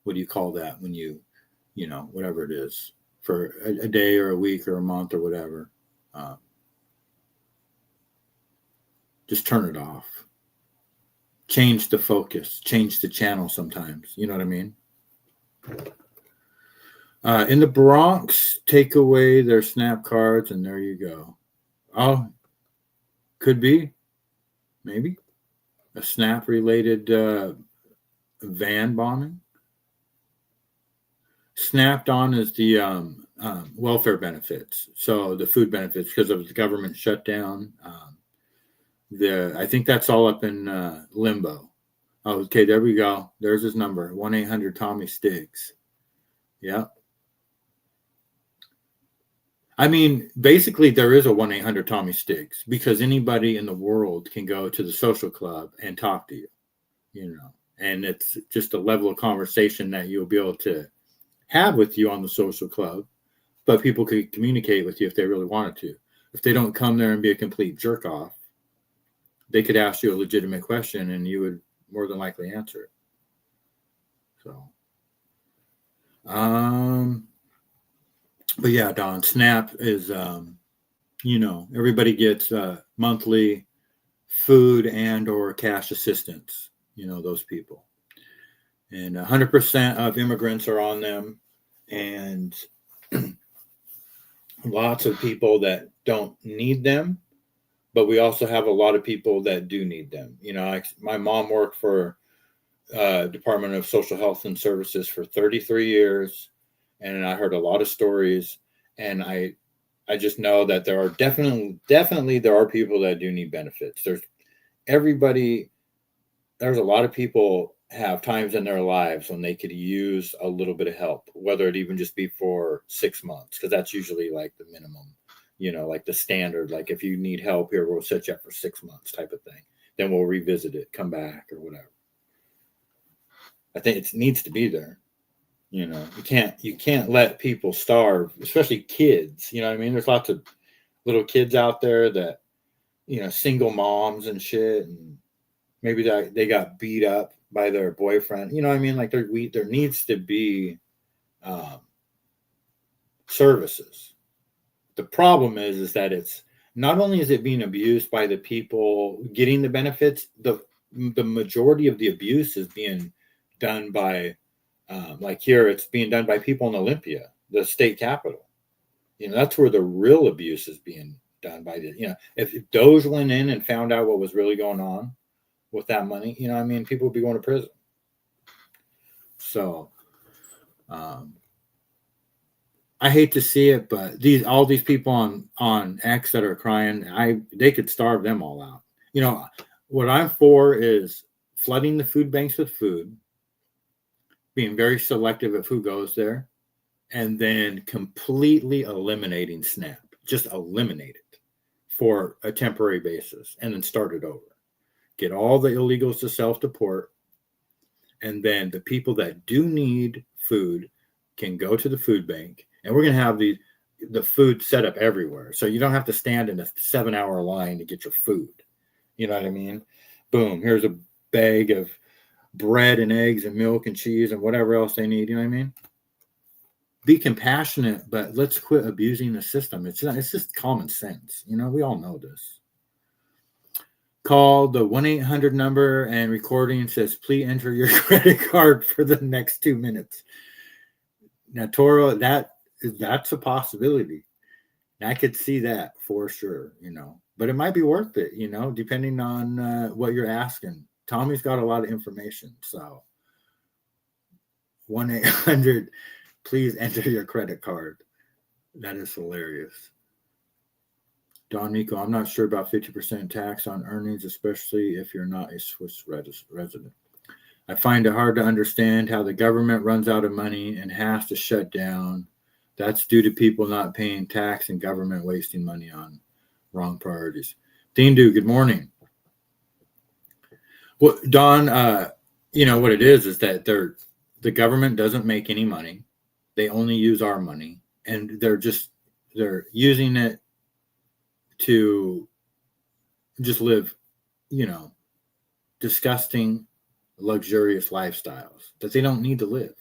what do you call that when you know, whatever it is for a day or a week or a month or whatever. Just turn it off. Change the focus, change the channel sometimes. You know what I mean? In the Bronx, take away their SNAP cards and there you go. Oh, could be. Maybe. A SNAP-related van bombing. Snapped on is the welfare benefits. So the food benefits because of the government shutdown. I think that's all up in limbo. Oh, okay, there we go. There's his number, 1-800-TOMMY-STIGGS. Yep. I mean, basically, there is a 1-800-TOMMY-STIGGS because anybody in the world can go to the social club and talk to you, you know, and it's just a level of conversation that you'll be able to have with you on the social club, but people could communicate with you if they really wanted to. If they don't come there and be a complete jerk off, they could ask you a legitimate question and you would more than likely answer it. So, but yeah, Don, SNAP is, you know, everybody gets monthly food and or cash assistance, you know, those people. And 100% of immigrants are on them and lots of people that don't need them. But we also have a lot of people that do need them. You know, my mom worked for Department of Social Health and Services for 33 years. And I heard a lot of stories. And I just know that there are definitely there are people that do need benefits. There's a lot of people have times in their lives when they could use a little bit of help, whether it even just be for 6 months, because that's usually like the minimum. You know, like the standard, like if you need help here, we'll set you up for 6 months type of thing. Then we'll revisit it, come back or whatever. I think it needs to be there. You know, you can't let people starve, especially kids. You know what I mean? There's lots of little kids out there that, you know, single moms and shit. And maybe they got beat up by their boyfriend. You know what I mean? Like there needs to be services. The problem is that it's not only is it being abused by the people getting the benefits, the majority of the abuse is being done by, like here, it's being done by people in Olympia, the state capitol. You know, that's where the real abuse is being done by the, you know, if Doge went in and found out what was really going on with that money, you know, I mean, people would be going to prison. So, I hate to see it, but all these people on X that are crying, they could starve them all out. You know, what I'm for is flooding the food banks with food, being very selective of who goes there, and then completely eliminating SNAP. Just eliminate it for a temporary basis and then start it over. get all the illegals to self-deport, and then the people that do need food can go to the food bank, and we're going to have the food set up everywhere. So you don't have to stand in a 7-hour line to get your food. You know what I mean? Boom. Here's a bag of bread and eggs and milk and cheese and whatever else they need. You know what I mean? Be compassionate, but let's quit abusing the system. It's just common sense. You know, we all know this. Call the 1-800 number, and recording says, please enter your credit card for the next 2 minutes. Now, Toro, that's a possibility. I could see that for sure, you know, but it might be worth it, you know, depending on what you're asking. Tommy's got a lot of information. So 1-800, please enter your credit card. That is hilarious. Don Nico, I'm not sure about 50% tax on earnings, especially if you're not a Swiss resident. I find it hard to understand how the government runs out of money and has to shut down. That's due to people not paying tax and government wasting money on wrong priorities. Dindu, good morning. Well, Don, you know what it is that the government doesn't make any money. They only use our money, and they're using it to just live, you know, disgusting, luxurious lifestyles that they don't need to live.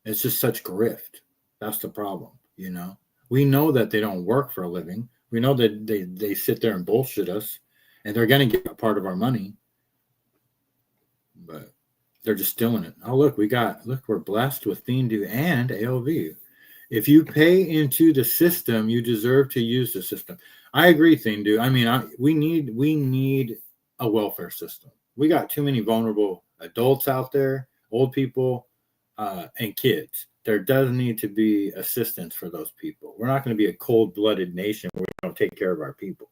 It's just such grift. That's the problem, you know. We know that they don't work for a living. We know that they sit there and bullshit us, and they're going to get a part of our money, but they're just stealing it. Oh, look, we're blessed with Thindu and ALV. If you pay into the system, you deserve to use the system. I agree, Thindu. I mean, we need a welfare system. We got too many vulnerable adults out there, old people, and kids. There does need to be assistance for those people. We're not going to be a cold-blooded nation where we don't take care of our people.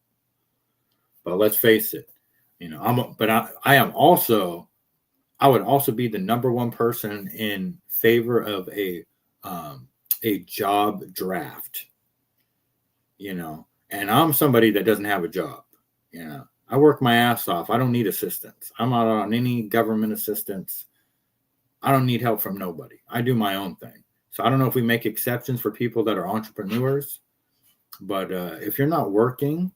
But let's face it, you know. I would also be the number one person in favor of a job draft. You know, and I'm somebody that doesn't have a job. You know, I work my ass off. I don't need assistance. I'm not on any government assistance. I don't need help from nobody. I do my own thing. So I don't know if we make exceptions for people that are entrepreneurs, but if you're not working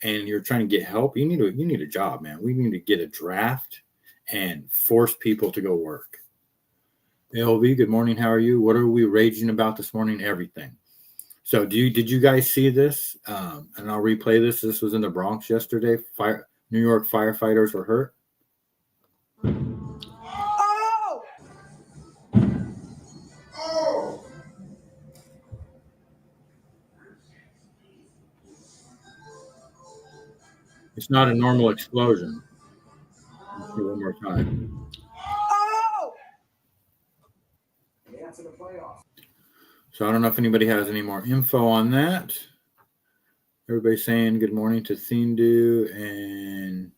and you're trying to get help, you need a job, man. We need to get a draft and force people to go work. ALV, good morning. How are you? What are we raging about this morning? Everything. So did you guys see this? And I'll replay this. This was in the Bronx yesterday. New York firefighters were hurt. It's not a normal explosion. Let's do one more time. So I don't know if anybody has any more info on that. Everybody's saying good morning to Thindu, and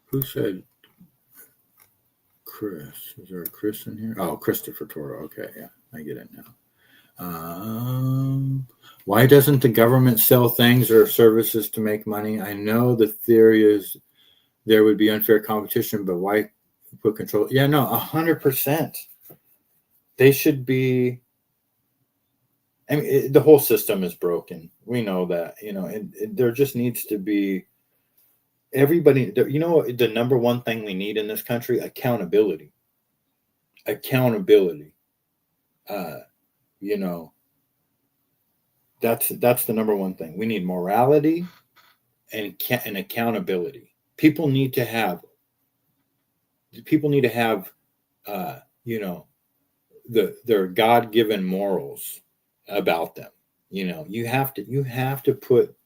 who said Chris? Is there a Chris in here? Oh, Christopher Toro. Okay, yeah, I get it now. Why doesn't the government sell things or services to make money? I know the theory is there would be unfair competition, but why put control? Yeah, no, 100%. They should be. I mean, the whole system is broken. We know that, you know, and there just needs to be everybody. You know, the number one thing we need in this country: accountability. Accountability. You know, that's the number one thing. We need morality and accountability. People need to have. You know, their God-given morals about them. You know, you have to put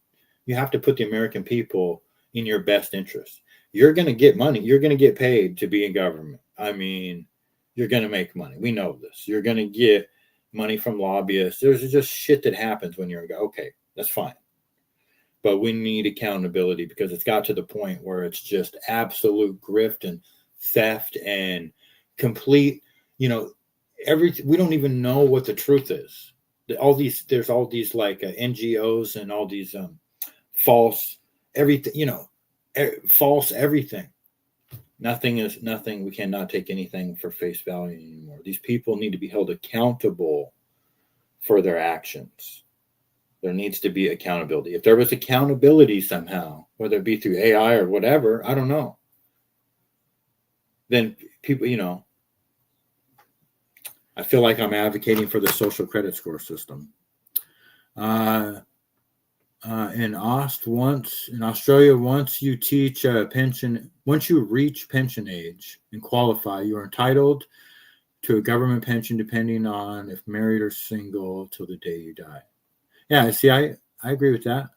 the American people in your best interest. You're going to get money. You're going to get paid to be in government. I mean, you're going to make money. We know this. You're going to get money from lobbyists. There's just shit that happens when you're okay. That's fine. But we need accountability, because it's got to the point where it's just absolute grift and theft and complete, you know, we don't even know what the truth is. There's all these like NGOs and all these false everything, false everything. Nothing. We cannot take anything for face value anymore. These people need to be held accountable for their actions. There needs to be accountability. If there was accountability somehow, whether it be through AI or whatever, I don't know, then people, I feel like I'm advocating for the social credit score system. In Australia, once you reach pension age and qualify, you are entitled to a government pension depending on if married or single till the day you die. Yeah, see, I agree with that.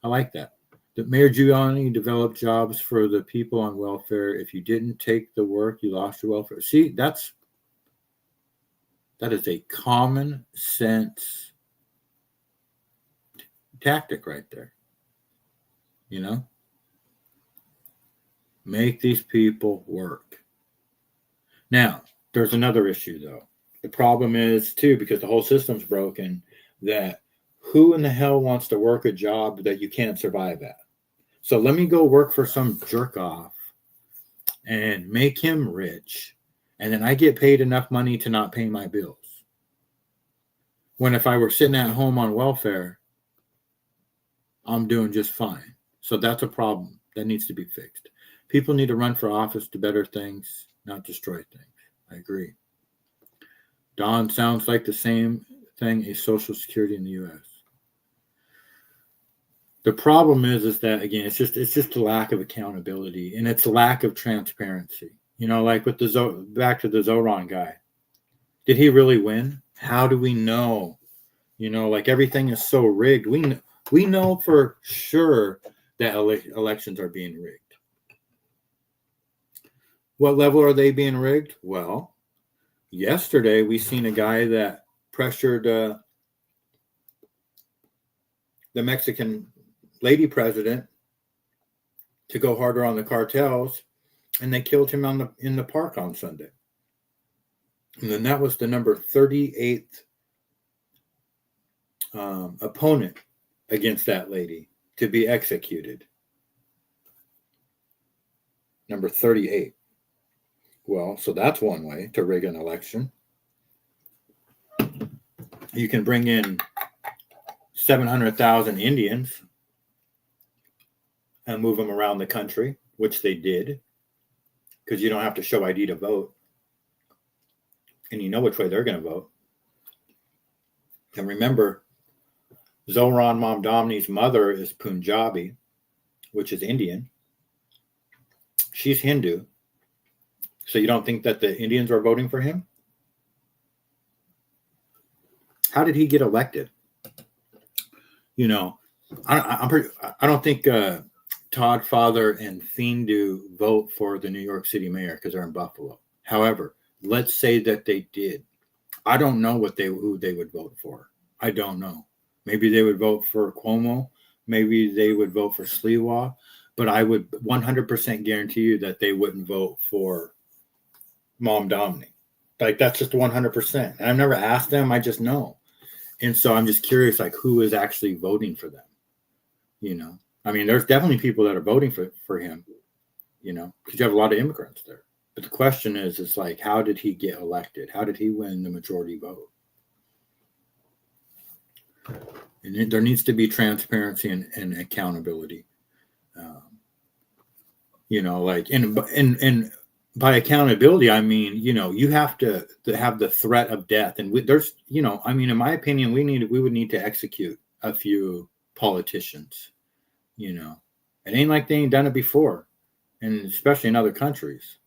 I like that. That Mayor Giuliani developed jobs for the people on welfare. If you didn't take the work, you lost your welfare. See, that is a common sense tactic right there. Make these people work. Now, there's another issue, though. The problem is, too, because the whole system's broken, that who in the hell wants to work a job that you can't survive at? So let me go work for some jerk off and make him rich, and then I get paid enough money to not pay my bills. When if I were sitting at home on welfare, I'm doing just fine. So that's a problem that needs to be fixed. People need to run for office to better things, not destroy things. I agree. Don, sounds like the same thing as Social Security in the U.S. The problem is that, again, it's just a lack of accountability, and it's a lack of transparency. Like with back to the Zoran guy. Did he really win? How do we know? Like everything is so rigged. We know for sure that elections are being rigged. What level are they being rigged? Well, yesterday we seen a guy that pressured the Mexican lady president to go harder on the cartels, and they killed him in the park on Sunday. And then that was the number 38th opponent against that lady to be executed. Number 38. Well, so that's one way to rig an election. You can bring in 700,000 Indians and move them around the country, which they did, because you don't have to show ID to vote. And you know which way they're going to vote. And remember, Zoran Mamdani's mother is Punjabi, which is Indian. She's Hindu. So you don't think that the Indians are voting for him? How did he get elected? I don't think Todd Father and Findu vote for the New York City mayor because they're in Buffalo. However, let's say that they did. I don't know who they would vote for. I don't know. Maybe they would vote for Cuomo. Maybe they would vote for Sliwa. But I would 100% guarantee you that they wouldn't vote for Mamdani. Like, that's just 100%. And I've never asked them. I just know. And so I'm just curious, like, who is actually voting for them? I mean, there's definitely people that are voting for him, because you have a lot of immigrants there. But the question is like, how did he get elected? How did he win the majority vote? And there needs to be transparency and accountability. And by accountability, I mean, you have to have the threat of death. And there's, in my opinion, we would need to execute a few politicians. It ain't like they ain't done it before, and especially in other countries.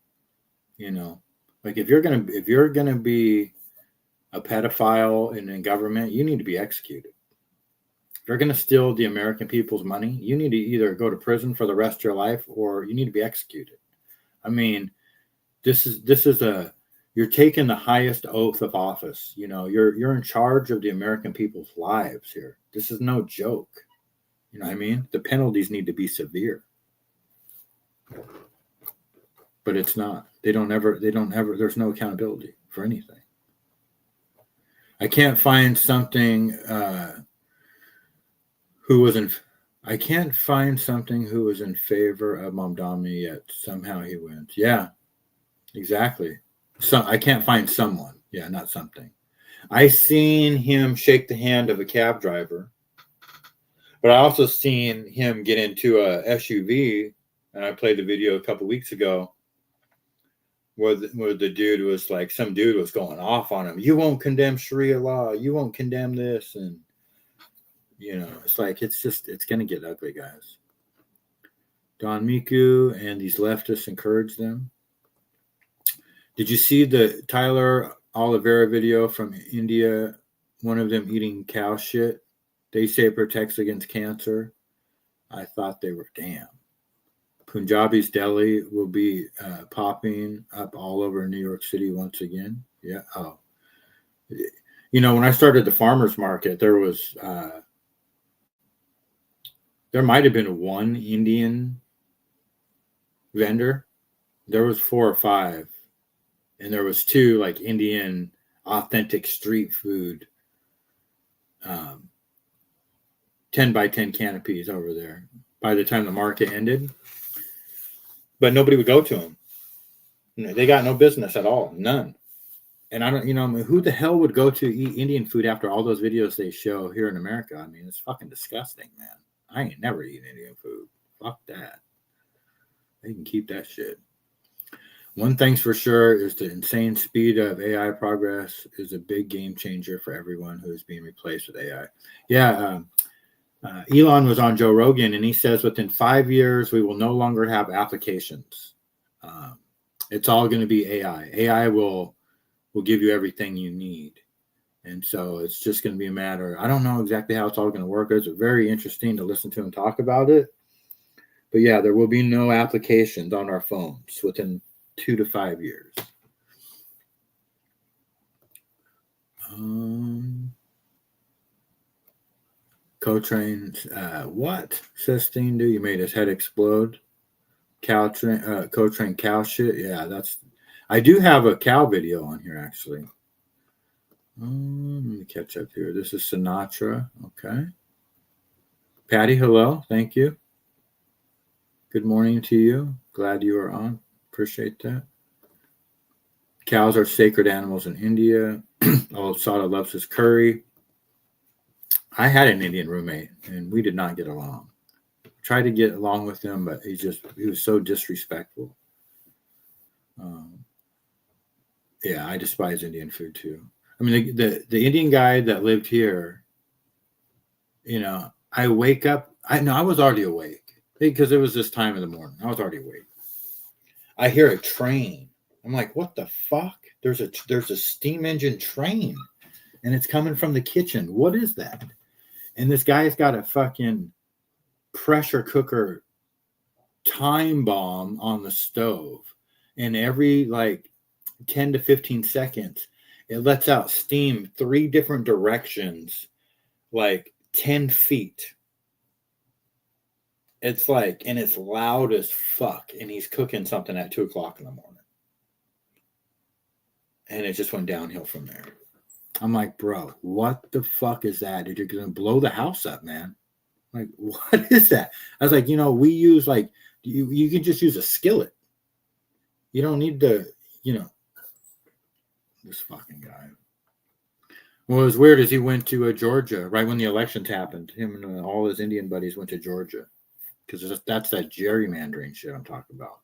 Like if you're gonna be a pedophile in government, you need to be executed. If you're gonna steal the American people's money, you need to either go to prison for the rest of your life or you need to be executed. I mean, this is you're taking the highest oath of office. You're in charge of the American people's lives here. This is no joke. You know what I mean? The penalties need to be severe. But it's not. They don't ever, there's no accountability for anything. I can't find something who was I can't find something who was in favor of Mamdani yet. Somehow he wins. Yeah, exactly. So I can't find someone. Yeah, not something. I seen him shake the hand of a cab driver, but I also seen him get into a SUV, and I played the video a couple weeks ago where the dude was like, some dude was going off on him. You won't condemn Sharia law. You won't condemn this. And, you know, it's like, it's going to get ugly, guys. Don Miku and these leftists encourage them. Did you see the Tyler Oliveira video from India? One of them eating cow shit. They say it protects against cancer. I thought they were damn. Punjabi's deli will be popping up all over New York City once again. Yeah. Oh, you know, when I started the farmers market, there was there might have been one Indian vendor. There was 4 or 5, and there was 2 like Indian authentic street food 10 by 10 canopies over there by the time the market ended. But nobody would go to them. You know, they got no business at all. None. And I don't, you know, I mean, who the hell would go to eat Indian food after all those videos they show here in America? I mean, it's fucking disgusting, man. I ain't never eaten Indian food. Fuck that. They can keep that shit. One thing's for sure is the insane speed of AI progress is a big game changer for everyone who is being replaced with AI. Yeah, Elon was on Joe Rogan, and he says within 5 years, we will no longer have applications. It's all going to be AI. AI will give you everything you need. And so it's just going to be a matter. I don't know exactly how it's all going to work. It's very interesting to listen to him talk about it. But yeah, there will be no applications on our phones within 2 to 5 years. Coltrane, what? Says Steen, you made his head explode. Coltrane cow shit. Yeah, I do have a cow video on here, actually. Let me catch up here. This is Sinatra. Okay. Patty, hello. Thank you. Good morning to you. Glad you are on. Appreciate that. Cows are sacred animals in India. Sada loves his curry. I had an Indian roommate, and we did not get along. Tried to get along with him, but he was so disrespectful. Yeah, I despise Indian food too. I mean, the Indian guy that lived here, you know, I wake up. I was already awake because it was this time of the morning. I was already awake. I hear a train. I'm like, what the fuck? There's a steam engine train, and it's coming from the kitchen. What is that? And this guy's got a fucking pressure cooker time bomb on the stove. And every like 10 to 15 seconds, it lets out steam 3 different directions, like 10 feet. It's like, and it's loud as fuck. And he's cooking something at 2 o'clock in the morning. And it just went downhill from there. I'm like, bro, what the fuck is that? Dude, you're going to blow the house up, man. Like, what is that? I was like, you know, we use like, you can just use a skillet. You don't need to, you know, this fucking guy. What was weird is he went to Georgia right when the elections happened. Him and all his Indian buddies went to Georgia because that's that gerrymandering shit I'm talking about.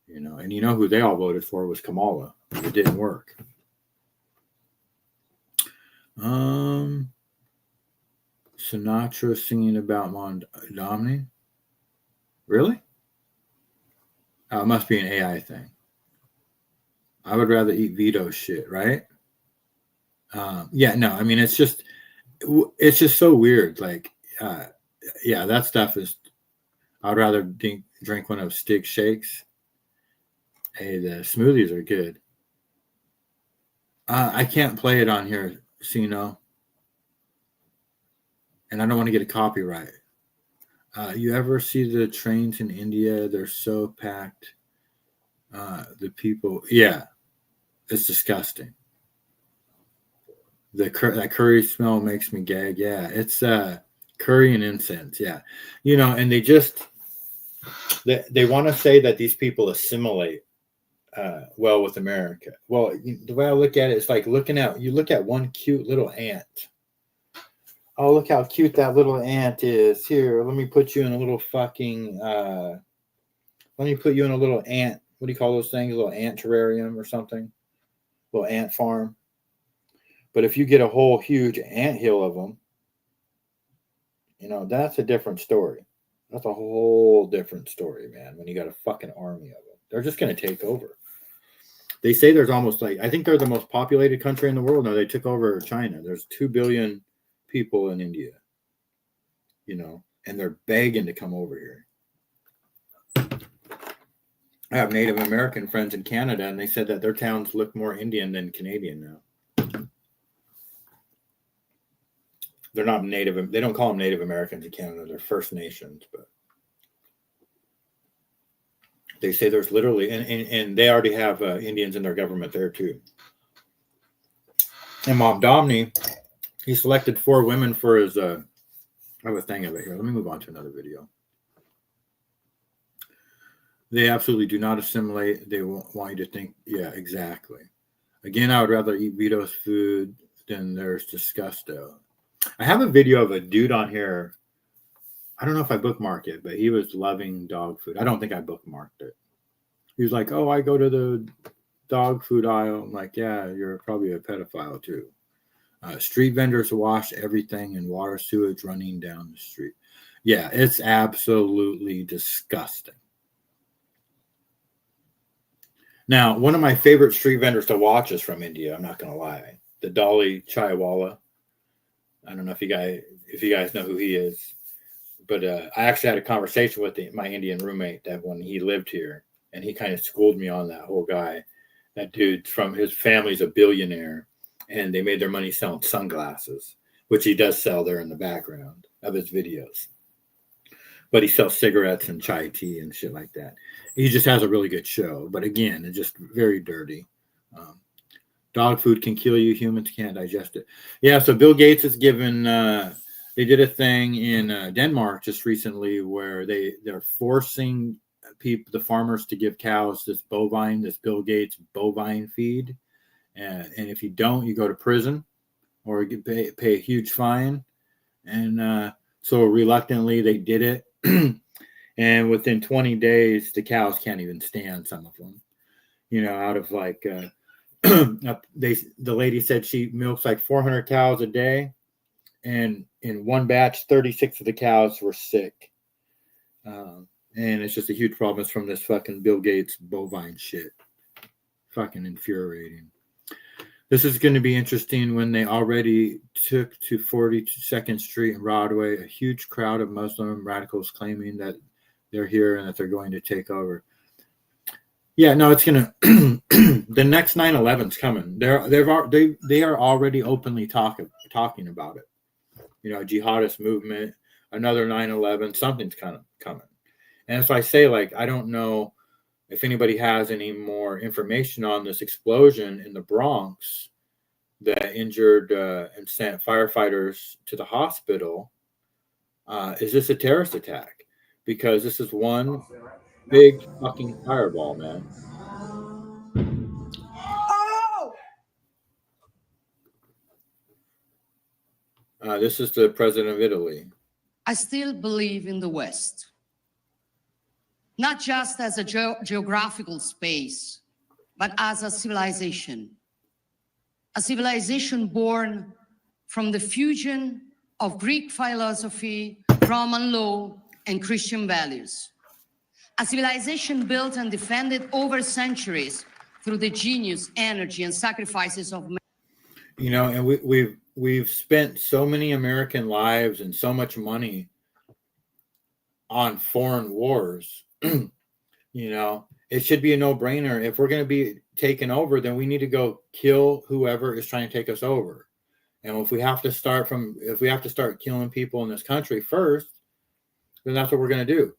You know, and you know who they all voted for was Kamala. It didn't work. Sinatra singing about Mamdani. Really? Oh, it must be an AI thing. I would rather eat Vito shit, right? Yeah, no, I mean, it's just so weird. Like, yeah, that stuff is, I'd rather drink one of Stig Shakes. Hey, the smoothies are good. I can't play it on here, Sino. And I don't want to get a copyright. You ever see the trains in India? They're so packed. The people, yeah, it's disgusting. That curry smell makes me gag. Yeah, it's Curry and incense, yeah. You know, and they want to say that these people assimilate well with America. Well, the way I look at it is like you look at one cute little ant. Oh, look how cute that little ant is. Here, let me put you in a little fucking let me put you in a little ant. What do you call those things? A little ant terrarium or something? A little ant farm. But if you get a whole huge anthill of them, you know, that's a different story. That's a whole different story, man, when you got a fucking army of them. They're just going to take over. They say there's almost like, I think they're the most populated country in the world. Now they took over China. There's 2 billion people in India, you know, and they're begging to come over here. I have Native American friends in Canada, and they said that their towns look more Indian than Canadian now. They're not Native. They don't call them Native Americans in Canada. They're First Nations, but they say there's literally, and they already have Indians in their government there too. And Mamdani, he selected 4 women for his. I have a thing of it here. Let me move on to another video. They absolutely do not assimilate. They want you to think, yeah, exactly. Again, I would rather eat Vito's food than there's Disgusto. I have a video of a dude on here. I don't know if I bookmarked it, but he was loving dog food. I don't think I bookmarked it. He was like, oh, I go to the dog food aisle. I'm like, yeah, you're probably a pedophile too. Street vendors wash everything and water sewage running down the street. Yeah, it's absolutely disgusting. Now, one of my favorite street vendors to watch is from India. I'm not going to lie. The Dolly Chaiwala. I don't know if you guys know who he is, but I actually had a conversation with my Indian roommate that when he lived here, and he kind of schooled me on that whole guy. That dude, from his family's a billionaire, and they made their money selling sunglasses, which he does sell there in the background of his videos. But he sells cigarettes and chai tea and shit like that. He just has a really good show, but again, it's just very dirty. Dog food can kill you. Humans can't digest it. Yeah, so Bill Gates has given, they did a thing in Denmark just recently where they're forcing the farmers to give cows this Bill Gates bovine feed. And if you don't, you go to prison or you pay a huge fine. And so reluctantly they did it. And within 20 days, the cows can't even stand, some of them, you know, out of like, the lady said she milks like 400 cows a day, and in one batch 36 of the cows were sick, and it's just a huge problem. It's from this fucking Bill Gates bovine shit. Fucking infuriating. This is going to be interesting when they already took to 42nd Street and Broadway a huge crowd of Muslim radicals claiming that they're here and that they're going to take over. Yeah, no, it's gonna. The next 9/11's coming. They are already openly talking about it. You know, jihadist movement, another 9/11. Something's kind of coming. And so I say, like, I don't know if anybody has any more information on this explosion in the Bronx that injured and sent firefighters to the hospital. Is this a terrorist attack? Because this is one big fucking fireball, man. This is the president of Italy. I still believe in the West, not just as a geographical space, but as a civilization born from the fusion of Greek philosophy, Roman law, and Christian values. A civilization built and defended over centuries through the genius, energy, and sacrifices of men. You know, and we've spent so many American lives and so much money on foreign wars. You know, it should be a no-brainer. If we're going to be taken over, then we need to go kill whoever is trying to take us over. And if we have to start killing people in this country first, then that's what we're going to do.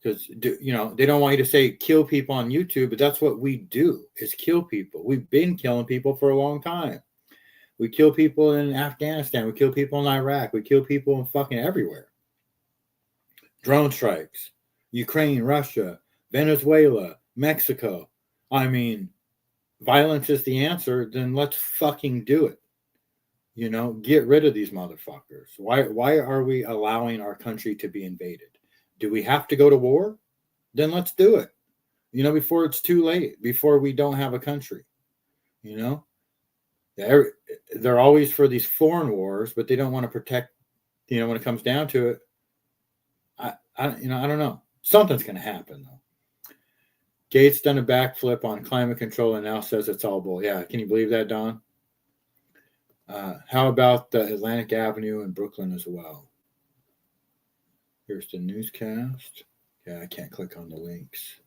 Because, you know, they don't want you to say kill people on YouTube, but that's what we do, is kill people. We've been killing people for a long time. We kill people in Afghanistan. We kill people in Iraq. We kill people in fucking everywhere. Drone strikes. Ukraine, Russia, Venezuela, Mexico. I mean, violence is the answer. Then let's fucking do it. You know, get rid of these motherfuckers. Why are we allowing our country to be invaded? Do we have to go to war? Then let's do it. You know, before it's too late, before we don't have a country. You know, they're always for these foreign wars, but they don't want to protect, you know, when it comes down to it. I don't know. Something's going to happen, though. Gates done a backflip on climate control and now says it's all bull. Yeah, can you believe that, Don? How about the Atlantic Avenue in Brooklyn as well? Here's the newscast. Yeah, I can't click on the links.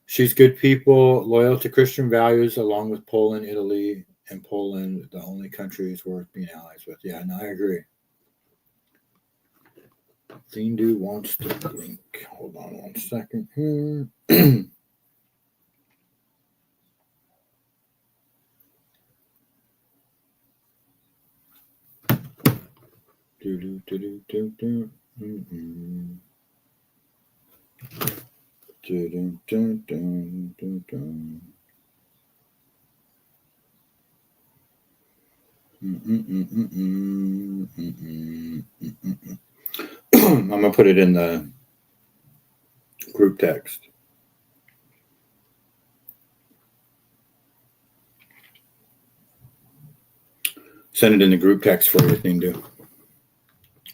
She's good people, loyal to Christian values, along with Poland, Italy, and Poland, the only countries worth being allies with. Yeah, no, I agree. Thindu wants to link. Hold on 1 second here. I'm going to put it in the group text. Send it in the group text for you, Thindu.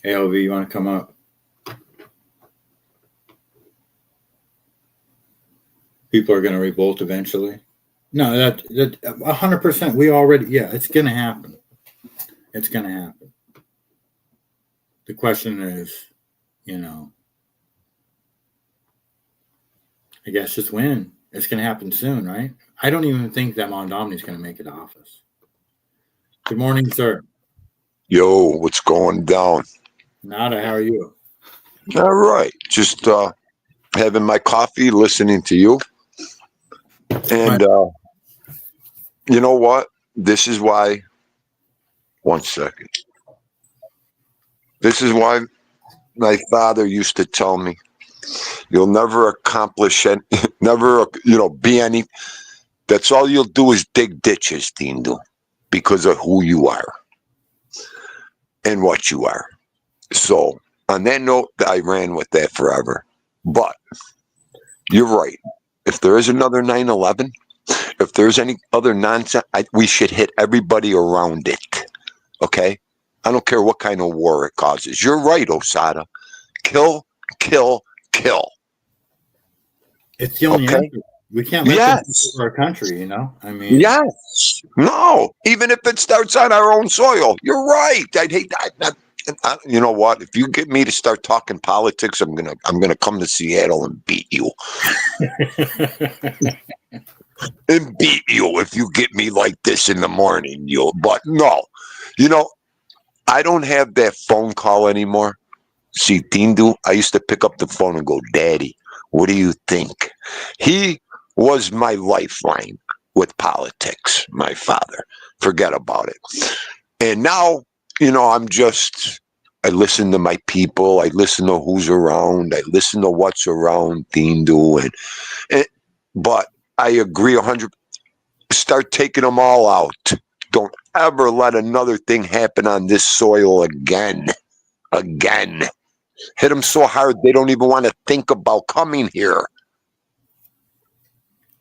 ALV, you want to come up? People are going to revolt eventually. No, that 100%. We already, yeah, it's going to happen. It's going to happen. The question is, you know, I guess just when. It's going to happen soon, right? I don't even think that Mondomini is going to make it to office. Good morning, sir. Yo, what's going down? Nada, how are you? All right. Just having my coffee, listening to you. And you know what? This is why. 1 second. This is why my father used to tell me, you'll never accomplish it, never, be any. That's all you'll do is dig ditches, Thindu, because of who you are and what you are. So on that note, I ran with that forever. But you're right. If there is another 9/11, if there's any other nonsense, we should hit everybody around it. Okay? I don't care what kind of war it causes. You're right, Osada. Kill, kill, kill. It's the only answer. We can't let them take our country, you know? I mean, yes. No. Even if it starts on our own soil. You're right. I'd hate that. You know what? If you get me to start talking politics, I'm gonna come to Seattle and beat you. And beat you if you get me like this in the morning. But no. I don't have that phone call anymore. See, Thindu, I used to pick up the phone and go, Daddy, what do you think? He was my lifeline with politics, my father. Forget about it. And now, I listen to my people. I listen to who's around. I listen to what's around Thindu. But I agree 100%. Start taking them all out. Don't ever let another thing happen on this soil again. Again. Hit them so hard they don't even want to think about coming here.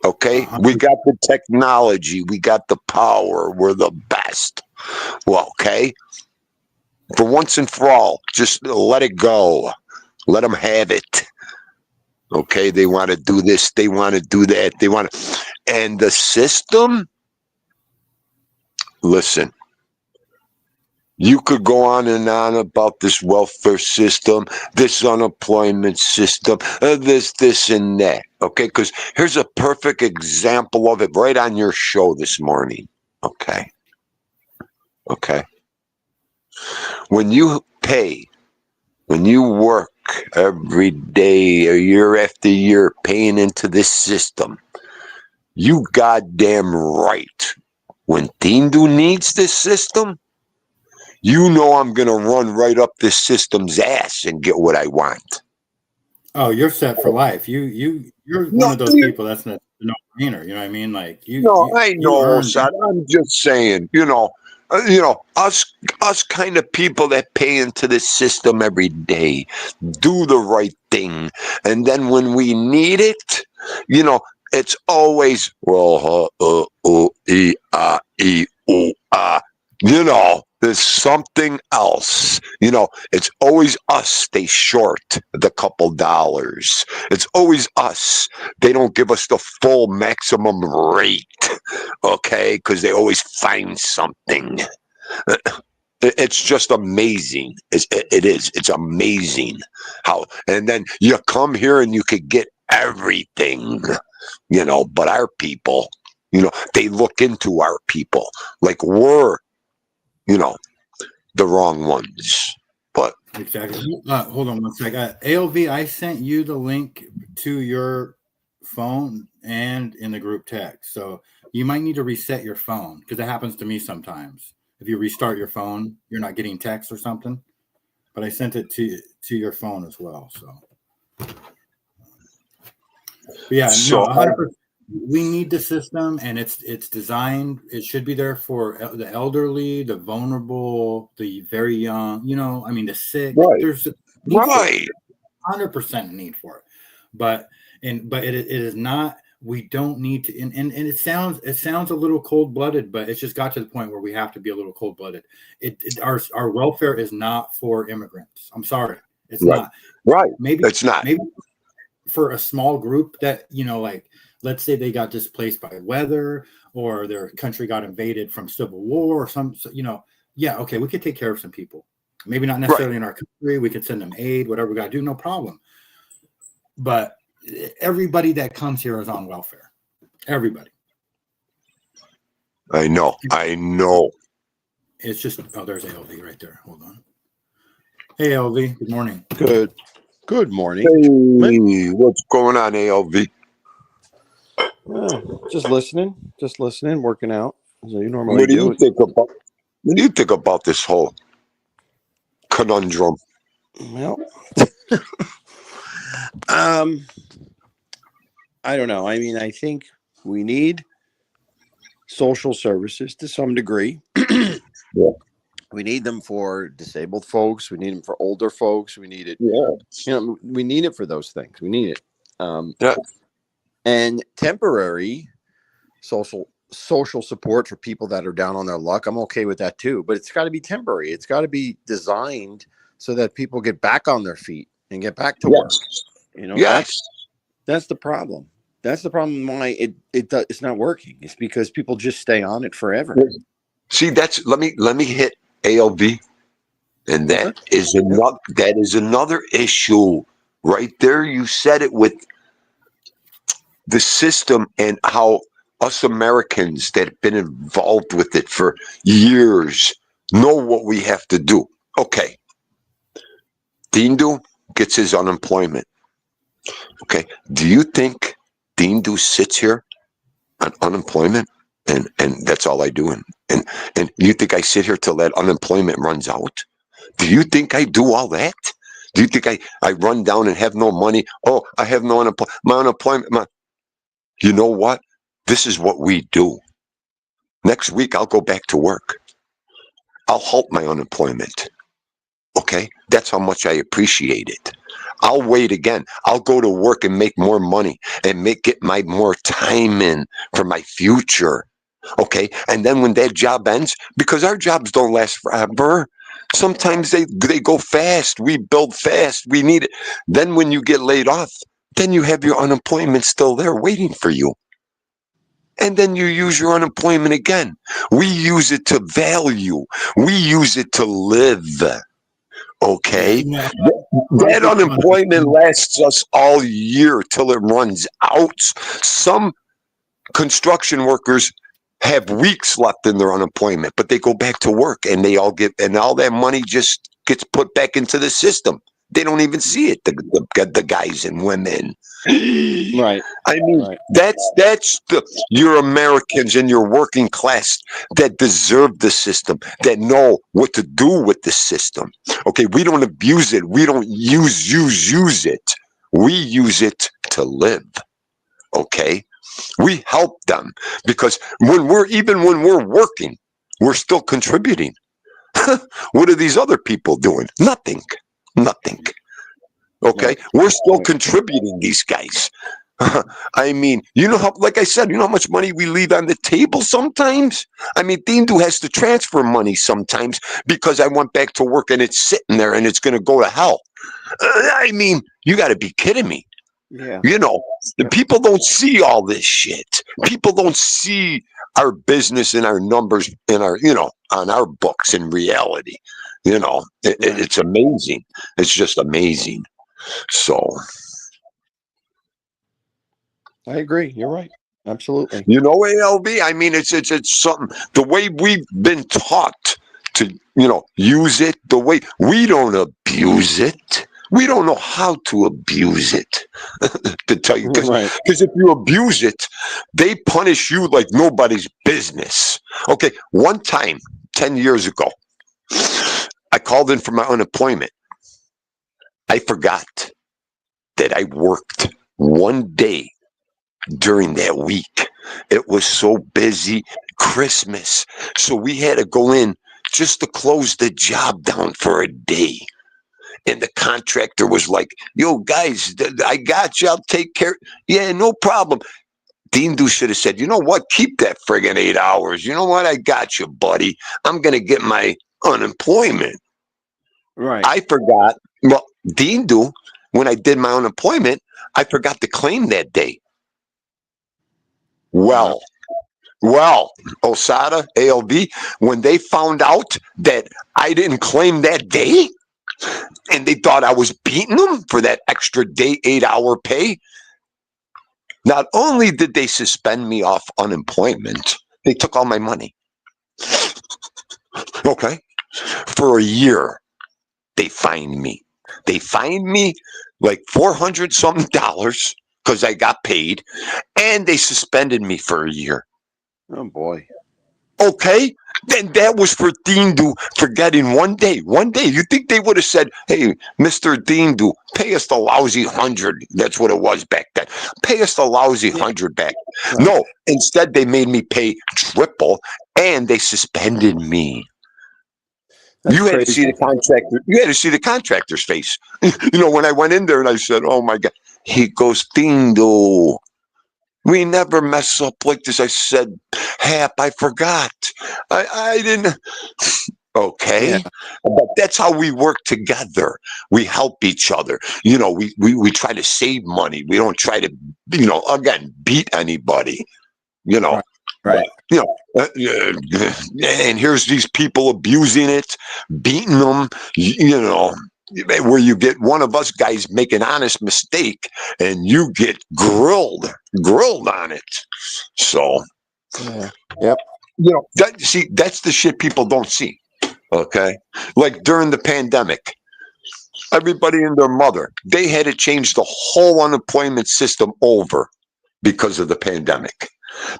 Okay? We got the technology. We got the power. We're the best. Well, okay? For once and for all, just let it go. Let them have it. Okay? They want to do this. They want to do that. And the system... Listen, you could go on and on about this welfare system, this unemployment system, this and that, okay? Because here's a perfect example of it right on your show this morning, okay? Okay. When you work every day or year after year paying into this system, you goddamn right when Dindu needs this system, you know I'm going to run right up this system's ass and get what I want. Oh, you're set for life. You're one of those people that's not no brainer. You know what I mean? Like I know, son. I'm just saying. Us kind of people that pay into this system every day, do the right thing, and then when we need it, it's always there's something else. It's always us stay short the couple dollars. It's always us. They don't give us the full maximum rate, okay? Because they always find something. It's just amazing. It is. It's amazing how. And then you come here and you could get everything, but our people, they look into our people like we're the wrong ones. But exactly. Hold on one second. ALV, I sent you the link to your phone and in the group text. So you might need to reset your phone because it happens to me sometimes. If you restart your phone, you're not getting text or something. But I sent it to your phone as well. So yeah, no, 100%. We need the system, and it's designed. It should be there for the elderly, the vulnerable, the very young. The sick. Right. There's 100% need for it, but it is not. We don't need to. And it sounds a little cold blooded, but it's just got to the point where we have to be a little cold blooded. Our welfare is not for immigrants. I'm sorry, it's not. Right. Maybe it's not. Maybe for a small group that like. Let's say they got displaced by weather or their country got invaded from civil war or okay, we could take care of some people. Maybe not necessarily in our country. We could send them aid, whatever we got to do, no problem. But everybody that comes here is on welfare. Everybody. I know. It's just, there's ALV right there. Hold on. Hey, ALV. Good morning. Good morning. Hey, what's going on, ALV? Just listening, working out. So you normally What do you think about this whole conundrum? Well, I don't know. I think we need social services to some degree. Yeah. We need them for disabled folks. We need them for older folks. We need it. Yeah. We need it for those things. We need it. Yeah. And temporary social support for people that are down on their luck, I'm okay with that too. But it's got to be temporary. It's got to be designed so that people get back on their feet and get back to work. That's the problem. That's the problem why it's not working. It's because people just stay on it forever. See, let me hit ALV, and that is another issue right there. You said it with the system and how us Americans that have been involved with it for years know what we have to do. Okay. Dindu gets his unemployment. Okay. Do you think Dindu sits here on unemployment and that's all I do? And you think I sit here till that unemployment runs out? Do you think I do all that? Do you think I run down and have no money? Oh, I have no unemployment. My unemployment, you know what? This is what we do. Next week, I'll go back to work. I'll halt my unemployment. Okay? That's how much I appreciate it. I'll wait again. I'll go to work and make more money and get my more time in for my future. Okay? And then when that job ends, because our jobs don't last forever, sometimes they go fast. We build fast. We need it. Then when you get laid off, then you have your unemployment still there waiting for you. And then you use your unemployment again. We use it to value. We use it to live. Okay? That unemployment lasts us all year till it runs out. Some construction workers have weeks left in their unemployment, but they go back to work and they all get, and all that money just gets put back into the system. They don't even see it. The guys and women. Right. I mean, that's your Americans and your working class that deserve the system, that know what to do with the system. Okay, we don't abuse it. We don't use it. We use it to live. Okay, we help them because when we're working, we're still contributing. What are these other people doing? Nothing. Okay, we're still contributing, these guys. I mean, you know how, like I said, you know how much money we leave on the table sometimes? I mean, Dindu has to transfer money sometimes because I went back to work and it's sitting there and it's going to go to hell. I mean, you got to be kidding me. Yeah. You know, the people don't see all this shit. People don't see our business and our numbers in our, on our books in reality. It's amazing. It's just amazing. So I agree. You're right. Absolutely. ALB, I mean, it's something, the way we've been taught to, use it, the way we don't abuse it. We don't know how to abuse it, to tell you. Because if you abuse it, they punish you like nobody's business. Okay, one time, 10 years ago, I called in for my unemployment. I forgot that I worked one day during that week. It was so busy, Christmas. So we had to go in just to close the job down for a day. And the contractor was like, yo, guys, I got you. I'll take care. Yeah, no problem. Dindu should have said, you know what? Keep that friggin' 8 hours. You know what? I got you, buddy. I'm going to get my unemployment. Right. I forgot. Well, Dindu, when I did my unemployment, I forgot to claim that day. Well, Osada, ALB, when they found out that I didn't claim that day, and they thought I was beating them for that extra day, 8-hour pay. Not only did they suspend me off unemployment, they took all my money. Okay. For a year, they fined me. They fined me like $400 something because I got paid, and they suspended me for a year. Oh boy. Okay, then that was for Dindu for getting one day. One day, you think they would have said, "Hey, Mr. Dindu, pay us the lousy 100." That's what it was back then. Pay us the lousy 100 back. Right. No, instead they made me pay triple, and they suspended me. That's you had crazy. To see the contractor. You had to see the contractor's face. When I went in there and I said, "Oh my God," he goes, "Dindu, we never mess up like this." I said, Hap, I forgot. I didn't. Okay. Yeah. But that's how we work together. We help each other. We try to save money. We don't try to, again, beat anybody, Right. And here's these people abusing it, beating them, where you get one of us guys make an honest mistake and you get grilled on it. So, yeah. Yep. That's the shit people don't see. Okay. Like during the pandemic, everybody and their mother, they had to change the whole unemployment system over because of the pandemic.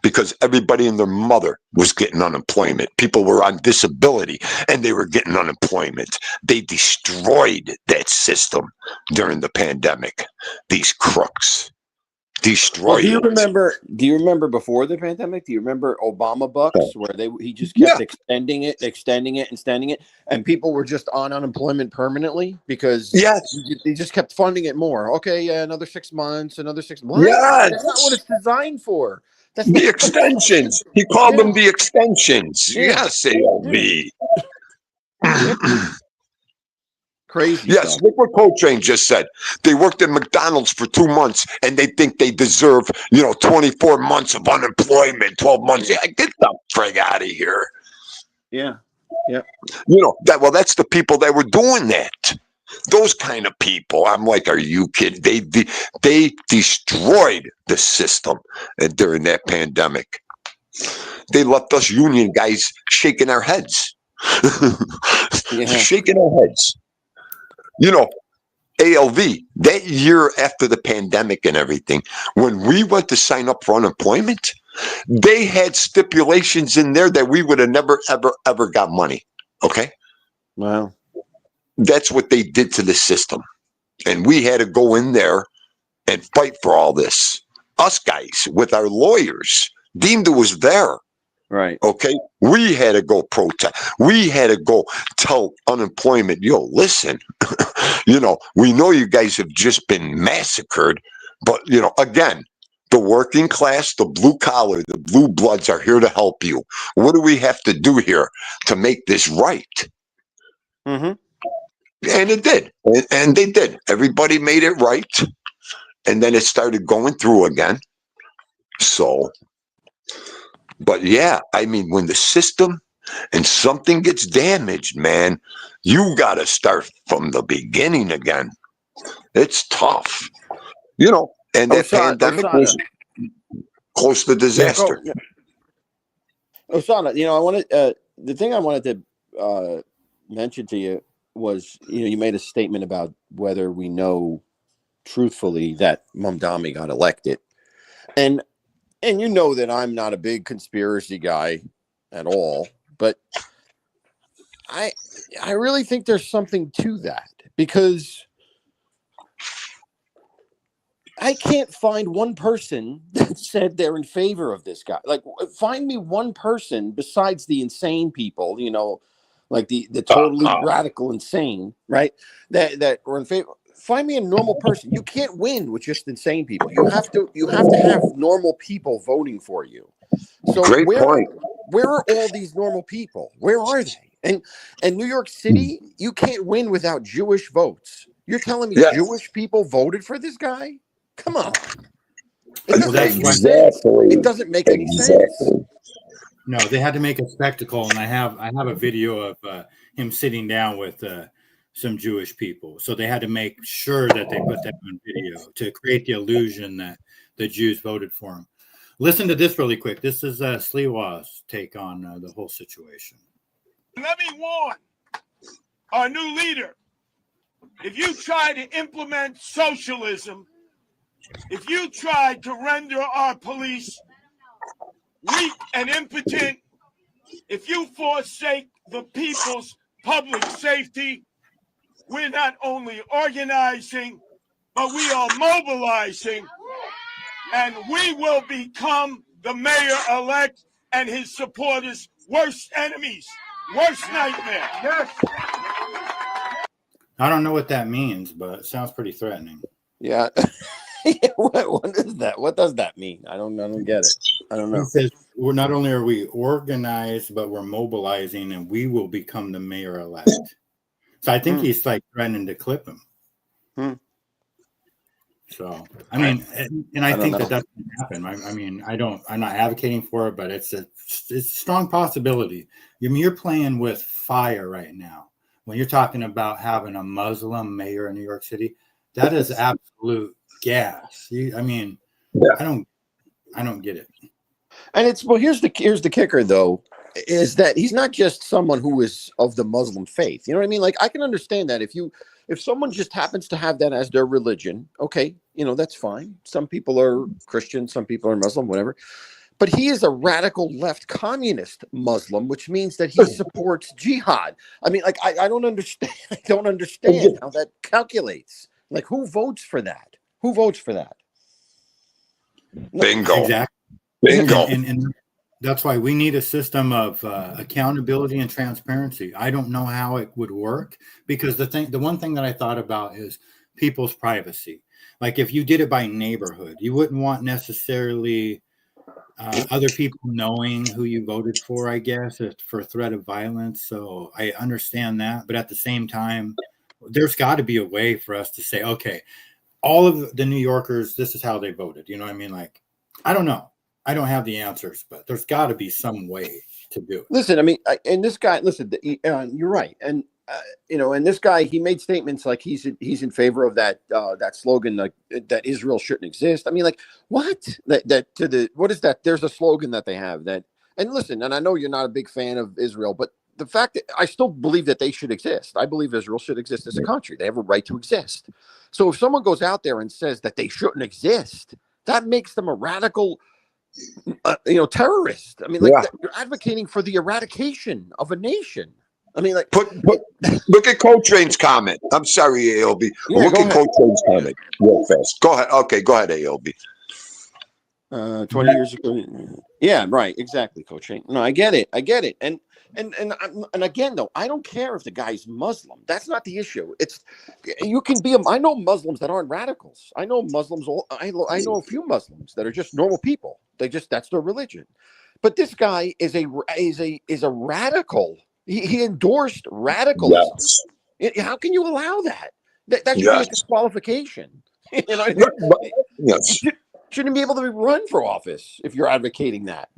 Because everybody and their mother was getting unemployment. People were on disability and they were getting unemployment. They destroyed that system during the pandemic. These crooks destroyed. Well, do you remember before the pandemic? Do you remember Obama bucks where he just kept extending it, and people were just on unemployment permanently because they just kept funding it more. Okay, yeah, another 6 months, another 6 months. Yeah, that's not what it's designed for. That's the extensions. He called them the extensions. Yeah. Yes, ALB. Crazy. Yes, stuff. look what Coltrane just said. They worked at McDonald's for 2 months and they think they deserve, 24 months of unemployment, 12 months. Yeah, get the frig out of here. Yeah. Yeah. That's the people that were doing that. Those kind of people. I'm like, are you kidding? They destroyed the system during that pandemic. They left us union guys shaking our heads. Shaking our heads. ALV, that year after the pandemic and everything, when we went to sign up for unemployment, they had stipulations in there that we would have never, ever got money. Okay. Wow. That's what they did to the system. And we had to go in there and fight for all this. Us guys with our lawyers. Deemda was there. Right. Okay. We had to go protest. We had to go tell unemployment, yo, listen, we know you guys have just been massacred, but again, the working class, the blue collar, the blue bloods are here to help you. What do we have to do here to make this right? Mm-hmm. And it did. And they did. Everybody made it right. And then it started going through again. So, but yeah, I mean, when the system and something gets damaged, man, you got to start from the beginning again. It's tough, and that pandemic was close to disaster. Yeah, Osana, I wanted, the thing I wanted to mention to you was, you made a statement about whether we know truthfully that Mamdani got elected. And you know that I'm not a big conspiracy guy at all, but I really think there's something to that, because I can't find one person that said they're in favor of this guy. Like, find me one person besides the insane people, like the totally radical insane, right? That were in favor. Find me a normal person. You can't win with just insane people. You have to have normal people voting for you. So Great point. Where are all these normal people? Where are they? And New York City, you can't win without Jewish votes. You're telling me Jewish people voted for this guy? Come on. It doesn't make any sense. No, they had to make a spectacle, and I have a video of him sitting down with some Jewish people. So they had to make sure that they put that on video to create the illusion that the Jews voted for him. Listen to this really quick. This is Sliwa's take on the whole situation. Let me warn our new leader. If you try to implement socialism, if you try to render our police weak and impotent, if you forsake the people's public safety, we're not only organizing, but we are mobilizing, and we will become the mayor-elect and his supporters' worst enemies, worst nightmare. Yes. I don't know what that means, but it sounds pretty threatening. Yeah. What is that? What does that mean? I don't get it. I don't know. It says we're not only are we organized, but we're mobilizing, and we will become the mayor-elect. So I think he's like threatening to clip him. So I mean, and I think that that's going to happen. I mean, I'm not advocating for it, but it's a strong possibility. I mean, you're playing with fire right now when you're talking about having a Muslim mayor in New York City. That is absolute gas. I mean, I don't get it. And here's the kicker though, is that he's not just someone who is of the Muslim faith. You know what I mean? Like, I can understand that if someone just happens to have that as their religion, okay, that's fine. Some people are Christian, some people are Muslim, whatever. But he is a radical left communist Muslim, which means that he supports jihad. I mean, like, I don't understand. I don't understand how that calculates. Like, who votes for that? Who votes for that? Bingo. Exactly. Bingo. And that's why we need a system of accountability and transparency. I don't know how it would work, because the one thing that I thought about is people's privacy. Like, if you did it by neighborhood, you wouldn't want necessarily other people knowing who you voted for, I guess, for threat of violence. So I understand that. But at the same time, there's got to be a way for us to say, okay, all of the New Yorkers, this is how they voted. You know what I mean? Like, I don't know. I don't have the answers, but there's got to be some way to do it. Listen, I mean, and this guy, you're right. And, and this guy, he made statements like he's in favor of that slogan, like that Israel shouldn't exist. I mean, like, what? What is that? There's a slogan that they have that, and listen, and I know you're not a big fan of Israel, but the fact that I still believe that they should exist. I believe Israel should exist as a country. They have a right to exist. So if someone goes out there and says that they shouldn't exist, that makes them a radical, terrorist. I mean, you're advocating for the eradication of a nation. I mean, like, look at Coltrane's comment. I'm sorry, ALB. Look at Coltrane's comment real fast. Go ahead. Okay, go ahead, ALB. 20 years ago. Yeah, right. Exactly, Coltrane. No, I get it. And again, though, I don't care if the guy's Muslim. That's not the issue. You can be. I know Muslims that aren't radicals. I know Muslims. I know a few Muslims that are just normal people. That's their religion. But this guy is a radical. He endorsed radicalism. Yes. How can you allow that? That should be a disqualification. Yes. Shouldn't be able to run for office if you're advocating that.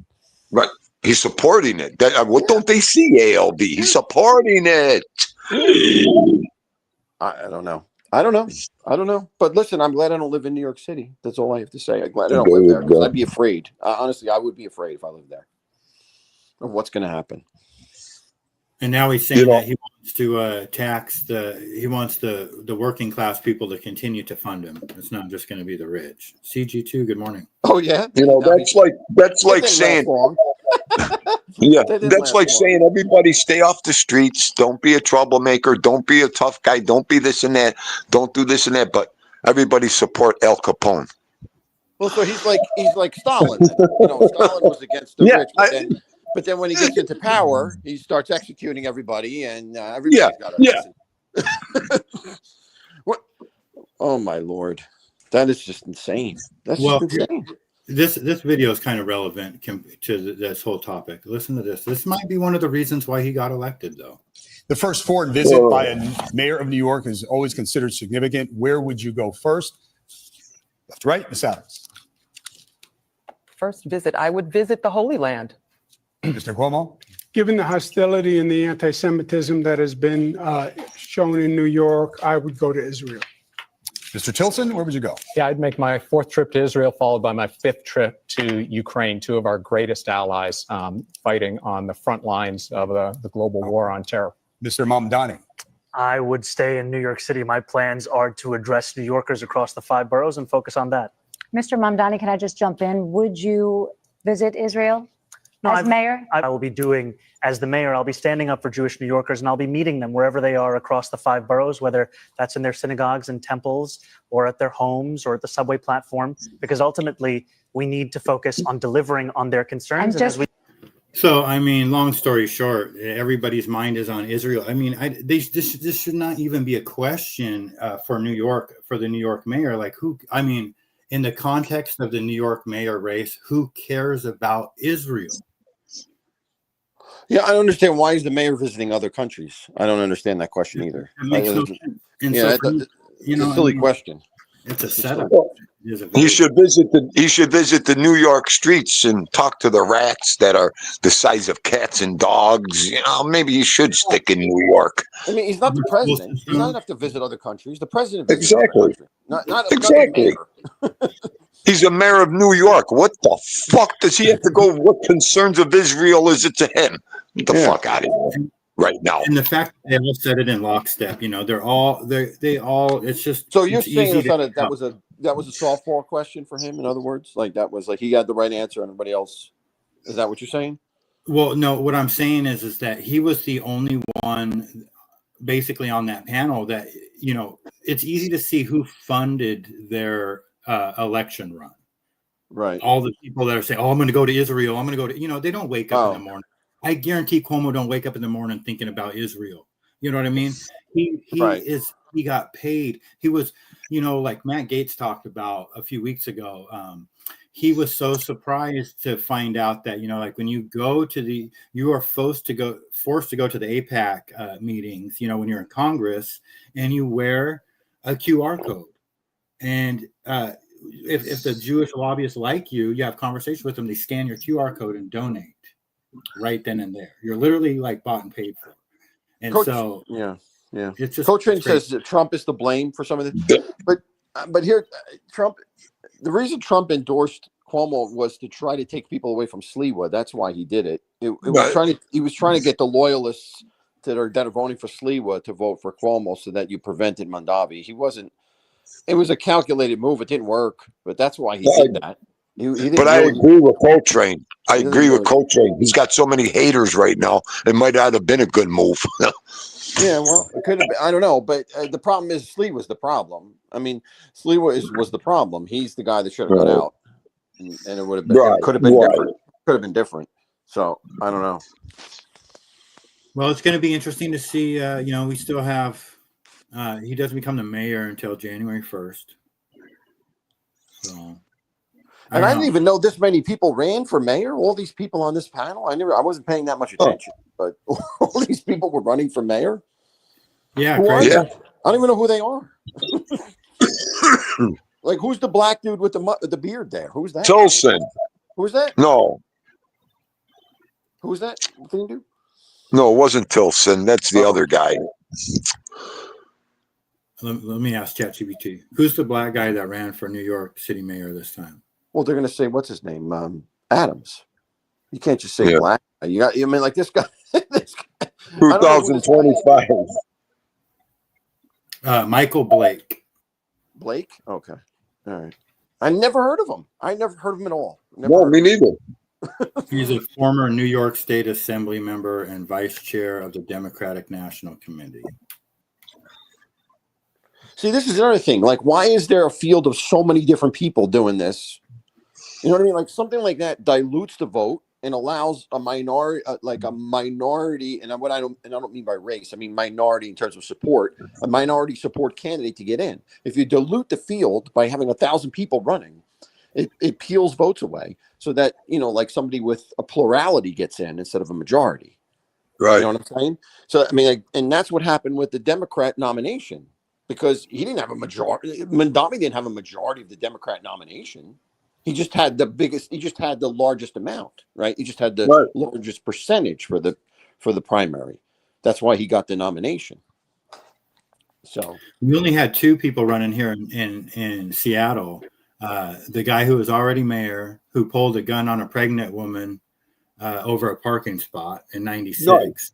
Right. He's supporting it. What don't they see, ALB? He's supporting it. I don't know. But listen, I'm glad I don't live in New York City. That's all I have to say. I'm glad I don't live there, because I'd be afraid. Honestly, I would be afraid if I lived there of what's going to happen. And now he's saying that he wants to tax he wants the working class people to continue to fund him. It's not just going to be the rich. CG2, good morning. Oh yeah, that's like saying, that's like saying everybody stay off the streets. Don't be a troublemaker. Don't be a tough guy. Don't be this and that. Don't do this and that. But everybody support Al Capone. Well, so he's like Stalin. Stalin was against the rich. But then when he gets into power, he starts executing everybody, and everybody's got to listen. What? Oh my Lord, that is just insane. That's just insane. This video is kind of relevant to this whole topic. Listen to this. This might be one of the reasons why he got elected, though. The first foreign visit by a mayor of New York is always considered significant. Where would you go first? Left to right, Ms. Adams. First visit, I would visit the Holy Land. Mr. Cuomo? Given the hostility and the anti-Semitism that has been shown in New York, I would go to Israel. Mr. Tilson, where would you go? Yeah, I'd make my 4th trip to Israel, followed by my 5th trip to Ukraine, 2 of our greatest allies fighting on the front lines of the global war on terror. Mr. Mamdani? I would stay in New York City. My plans are to address New Yorkers across the 5 boroughs and focus on that. Mr. Mamdani, can I just jump in? Would you visit Israel? As mayor? I will be doing, as the mayor, I'll be standing up for Jewish New Yorkers, and I'll be meeting them wherever they are across the 5 boroughs, whether that's in their synagogues and temples or at their homes or at the subway platform, because ultimately we need to focus on delivering on their concerns. So, I mean, long story short, everybody's mind is on Israel. I mean, this should not even be a question for New York, for the New York mayor. Like, in the context of the New York mayor race, who cares about Israel? Yeah, I don't understand why is the mayor visiting other countries. I don't understand that question either. It's a silly question. It's a setup. He should visit the New York streets and talk to the rats that are the size of cats and dogs. Maybe he should stick in New York. I mean, he's not the president. He doesn't have to visit other countries. The president visits exactly. Other countries. Exactly. He's a mayor of New York. What the fuck does he have to go? What concerns of Israel is it to him? Get the fuck out of here right now. And the fact that they all said it in lockstep, they all. It's just. So you're saying that was a softball question for him. In other words, like that was like he had the right answer, and everybody else. Is that what you're saying? Well, no. What I'm saying is that he was the only one, basically on that panel that it's easy to see who funded their election run. Right. All the people that are saying, "Oh, I'm going to go to Israel. I'm going to go to," they don't wake up in the morning. I guarantee Cuomo don't wake up in the morning thinking about Israel. You know what I mean? He got paid. He was, like Matt Gaetz talked about a few weeks ago. He was so surprised to find out that, like when you are forced to go to the AIPAC meetings, when you're in Congress and you wear a QR code. And if the Jewish lobbyists like you have conversations with them, they scan your QR code and donate right then and there. You're literally like bought and paid for. And it's just Coltrane says that Trump is to blame for some of this. But here, Trump, the reason Trump endorsed Cuomo was to try to take people away from Sliwa. That's why he did it. He was trying to get the loyalists that are voting for Sliwa to vote for Cuomo so that you prevented Mondavi. It was a calculated move. It didn't work, but that's why he did that. But I agree with Coltrane. I agree with Coltrane. He's got so many haters right now. It might not have been a good move. Yeah, well, it could have been. I don't know, but the problem is Sliwa was the problem. I mean, Sliwa was the problem. He's the guy that should have got out, and it would have been. It could have been different. Could have been different. So I don't know. Well, it's going to be interesting to see. We still have. He doesn't become the mayor until January 1st. So. And I didn't even know this many people ran for mayor. All these people on this panel, I wasn't paying that much attention, but all these people were running for mayor. Yeah, I don't even know who they are. Like, who's the black dude with the beard there? Who's that? Tilson. Who's that? No. Who's that? Dude? No, it wasn't Tilson. That's the other guy. Let me ask ChatGPT. Who's the black guy that ran for New York City mayor this time? Well, they're going to say, what's his name? Adams. You can't just say black. Like this guy. 2025. Michael Blake. Blake? Okay. All right. I never heard of him. I never heard of him at all. Me neither. He's a former New York State Assembly member and vice chair of the Democratic National Committee. See, this is another thing. Like, why is there a field of so many different people doing this? You know what I mean? Like, something like that dilutes the vote and allows a minority, and I don't mean by race. I mean minority in terms of support. A minority support candidate to get in. If you dilute the field by having 1,000 people running, it peels votes away, so that like somebody with a plurality gets in instead of a majority. Right. You know what I'm saying? So I mean, and that's what happened with the Democrat nomination. Because he didn't have a majority. Mondavi didn't have a majority of the Democrat nomination. He just had the largest amount, right? He just had the largest percentage for the primary. That's why he got the nomination. So we only had 2 people running here in Seattle. The guy who was already mayor, who pulled a gun on a pregnant woman over a parking spot in '96. Nice.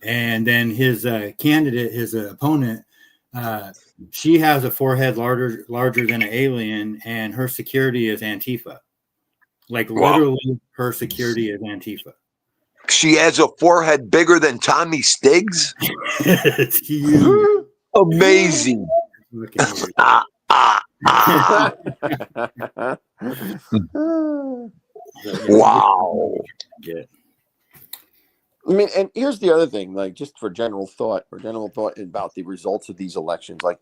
And then his candidate, his opponent, she has a forehead larger than an alien, and her security is Antifa. Like, literally, her security is Antifa. She has a forehead bigger than Tommy Stiggs. It's huge. Amazing. Wow. Yeah. I mean, and here's the other thing, like, just for general thought about the results of these elections, like,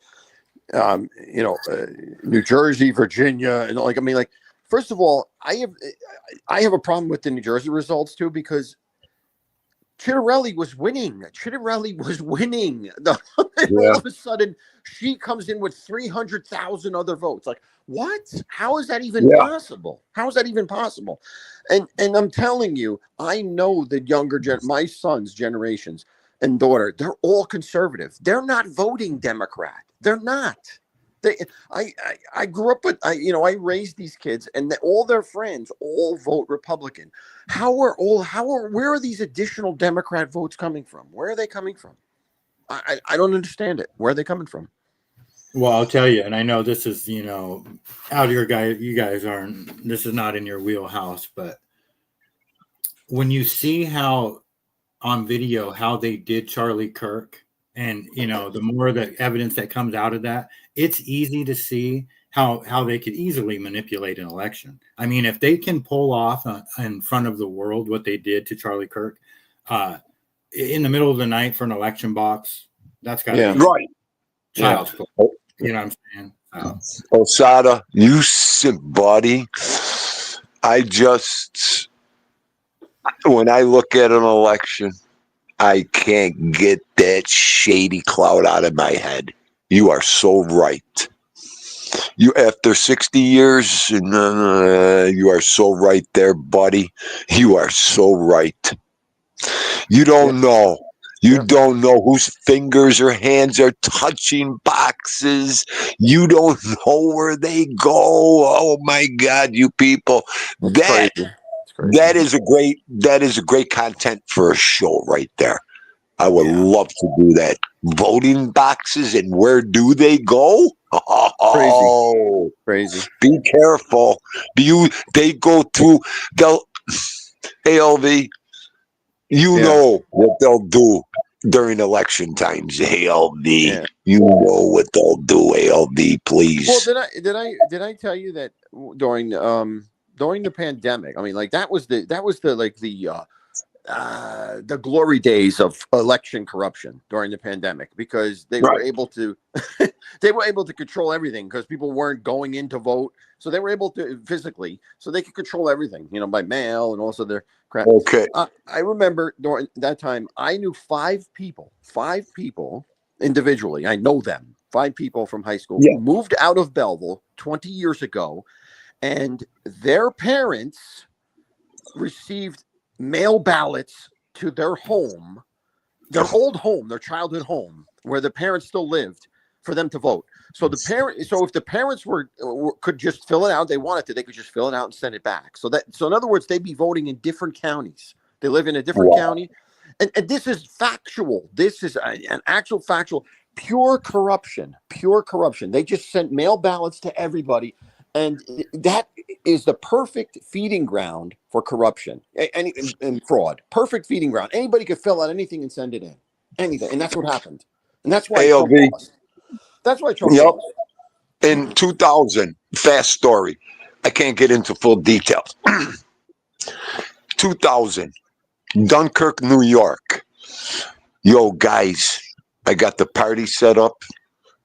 New Jersey, Virginia, and first of all, I have a problem with the New Jersey results too, because Chittarelli was winning. All of a sudden, she comes in with 300,000 other votes. Like, what? How is that even possible? How is that even possible? And I'm telling you, I know the my son's generations and daughter, they're all conservative. They're not voting Democrat. They're not. I grew up with, I raised these kids, and all their friends all vote Republican. Where are these additional Democrat votes coming from? Where are they coming from? I don't understand it. Where are they coming from? Well, I'll tell you, and I know this is, out of you guys aren't, this is not in your wheelhouse, but when you see how on video, how they did Charlie Kirk, and, the more the evidence that comes out of that, it's easy to see how they could easily manipulate an election. I mean, if they can pull off in front of the world what they did to Charlie Kirk in the middle of the night for an election box, that's got to be right. Child's play. You know what I'm saying? Osada, you sick buddy. When I look at an election, I can't get that shady cloud out of my head. You are so right. You, after 60 years, you are so right there, buddy. You are so right. You don't know. You don't know whose fingers or hands are touching boxes. You don't know where they go. Oh my God, you people. That is a great content for a show right there. I would love to do that. Voting boxes and where do they go? Oh, crazy. Be careful. They go through. ALV. Know what they'll do during election times. ALV. You know what they'll do. ALV, please. Well, did I tell you that during the pandemic? I mean, like that was the glory days of election corruption during the pandemic, because they were able to control everything because people weren't going in to vote, so they were able to physically, so they could control everything, by mail and also their crap. Okay. I remember during that time, I knew five people individually. I know them, 5 people from high school who moved out of Belleville 20 years ago, and their parents received mail ballots to their home, their old home, their childhood home, where the parents still lived, for them to vote. So if the parents could just fill it out, they wanted to, they could just fill it out and send it back. So in other words, they'd be voting in different counties. They live in a different county, and this is factual. This is an actual factual, pure corruption. They just sent mail ballots to everybody. And that is the perfect feeding ground for corruption and fraud. Perfect feeding ground. Anybody could fill out anything and send it in. Anything. And that's what happened. And that's why Trump lost. That's why Trump lost. In 2000, fast story. I can't get into full details. 2000, Dunkirk, New York. Yo, guys, I got the party set up.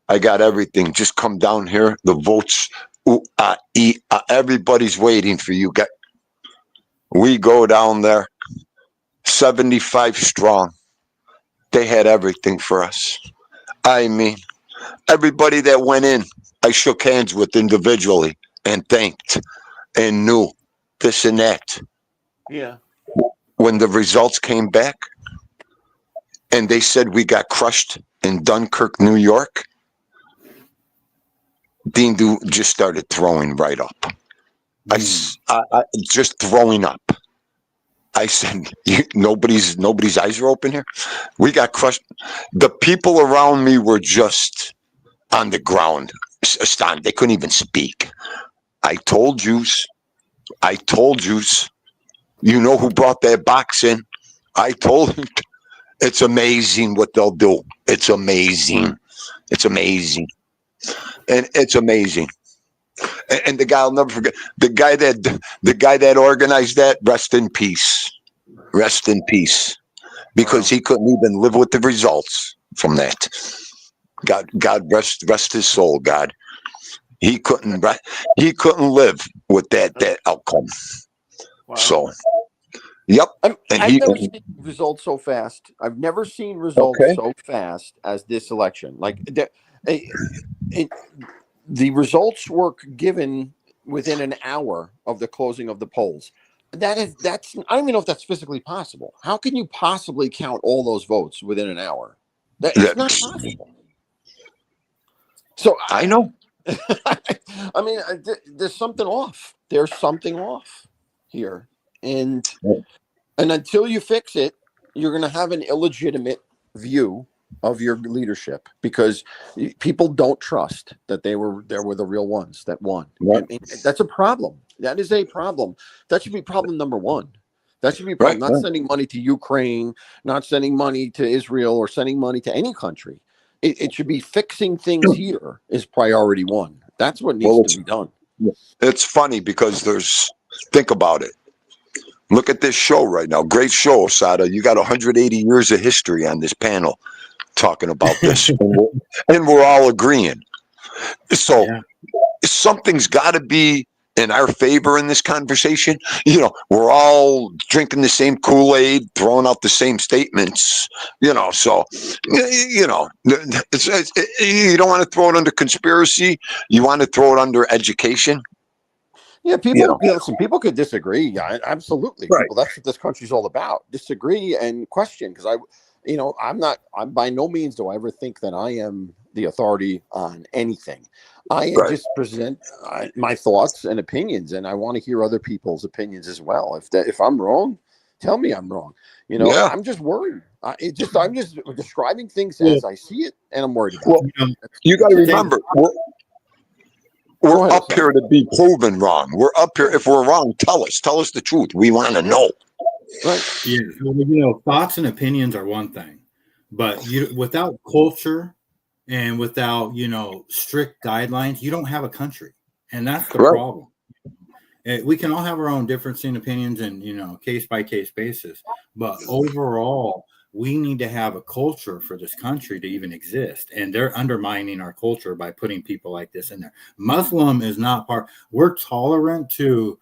I got everything. Just come down here. The votes. Everybody's waiting for you. We go down there, 75 strong. They had everything for us. I mean, everybody that went in, I shook hands with individually and thanked and knew this and that. Yeah. When the results came back and they said we got crushed in Dunkirk, New York, Dean just started throwing right up. I just throwing up. I said, nobody's eyes are open here. We got crushed. The people around me were just on the ground, astounded. They couldn't even speak. I told you. You know who brought that box in? I told you. It's amazing what they'll do. It's amazing. And it's amazing. And the guy, I'll never forget, the guy that organized that, rest in peace, because he couldn't even live with the results from that. God rest his soul. God, he couldn't live with that outcome. Wow. So, yep. I've never seen results so fast. I've never seen results so fast as this election. Like the results were given within an hour of the closing of the polls. That's I don't even know if that's physically possible. How can you possibly count all those votes within an hour? It's not possible. So I know. I mean, there's something off. There's something off here, and until you fix it, you're going to have an illegitimate view of your leadership, because people don't trust that they were the real ones that won. I mean, that's a problem. That is a problem. That should be problem number one. That should be problem. Not sending money to Ukraine, not sending money to Israel, or sending money to any country. It should be fixing things here is priority one. That's what needs to be done. It's funny because think about it. Look at this show right now. Great show, Sada. You got 180 years of history on this panel talking about this. and we're all agreeing. So something's got to be in our favor in this conversation. We're all drinking the same Kool-Aid, throwing out the same statements, so, you don't want to throw it under conspiracy. You want to throw it under education. Yeah, people could disagree. Yeah, absolutely. People, that's what this country's all about. Disagree and question. Because I'm by no means do I ever think that I am the authority on anything. I just present my thoughts and opinions, and I want to hear other people's opinions as well. If I'm wrong, tell me I'm wrong. I'm just worried. I'm just describing things as I see it, and I'm worried about it. You got to remember, we're up here to be proven wrong. We're up here. If we're wrong, tell us the truth. We want to know. Right. Yeah. Thoughts and opinions are one thing, but without culture and without, strict guidelines, you don't have a country. And that's the problem. We can all have our own difference in opinions and, case by case basis. But overall, we need to have a culture for this country to even exist. And they're undermining our culture by putting people like this in there. Muslim is not part. We're tolerant to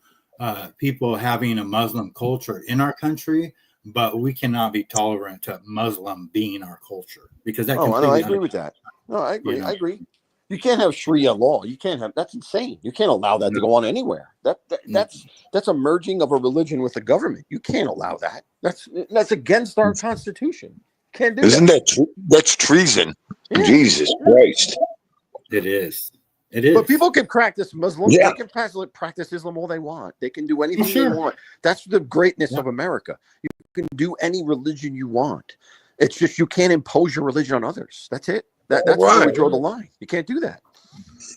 people having a Muslim culture in our country, but we cannot be tolerant to Muslim being our culture because that. I agree with that. No, I agree. I agree. You can't have Sharia law. You can't have. That's insane. You can't allow that to go on anywhere. That's a merging of a religion with a government. You can't allow that. That's against our constitution. Can't do Isn't that. That's treason. Yeah. Jesus Christ. It is. It is. But people can practice Muslim. Yeah. They can practice Islam all they want. They can do anything they want. That's the greatness of America. You can do any religion you want. It's just you can't impose your religion on others. That's it. That's where we draw the line. You can't do that.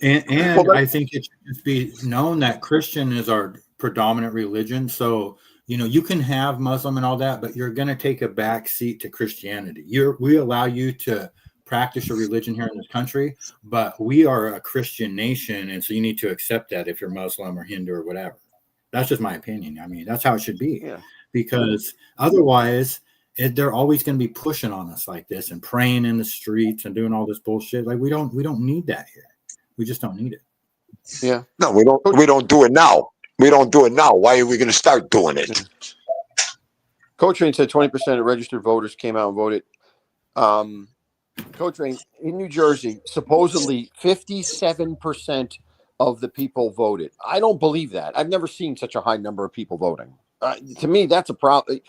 And I think it should just be known that Christian is our predominant religion. So, you can have Muslim and all that, but you're going to take a back seat to Christianity. We allow you to practice your religion here in this country, but we are a Christian nation. And so you need to accept that if you're Muslim or Hindu or whatever. That's just my opinion. I mean, that's how it should be because otherwise they're always going to be pushing on us like this and praying in the streets and doing all this bullshit. Like we don't need that here. We just don't need it. Yeah. No, we don't do it now. We don't do it now. Why are we going to start doing it? Coach Rain said 20% of registered voters came out and voted. Coach Rain, in New Jersey, supposedly 57% of the people voted. I don't believe that. I've never seen such a high number of people voting. To me, that's a problem.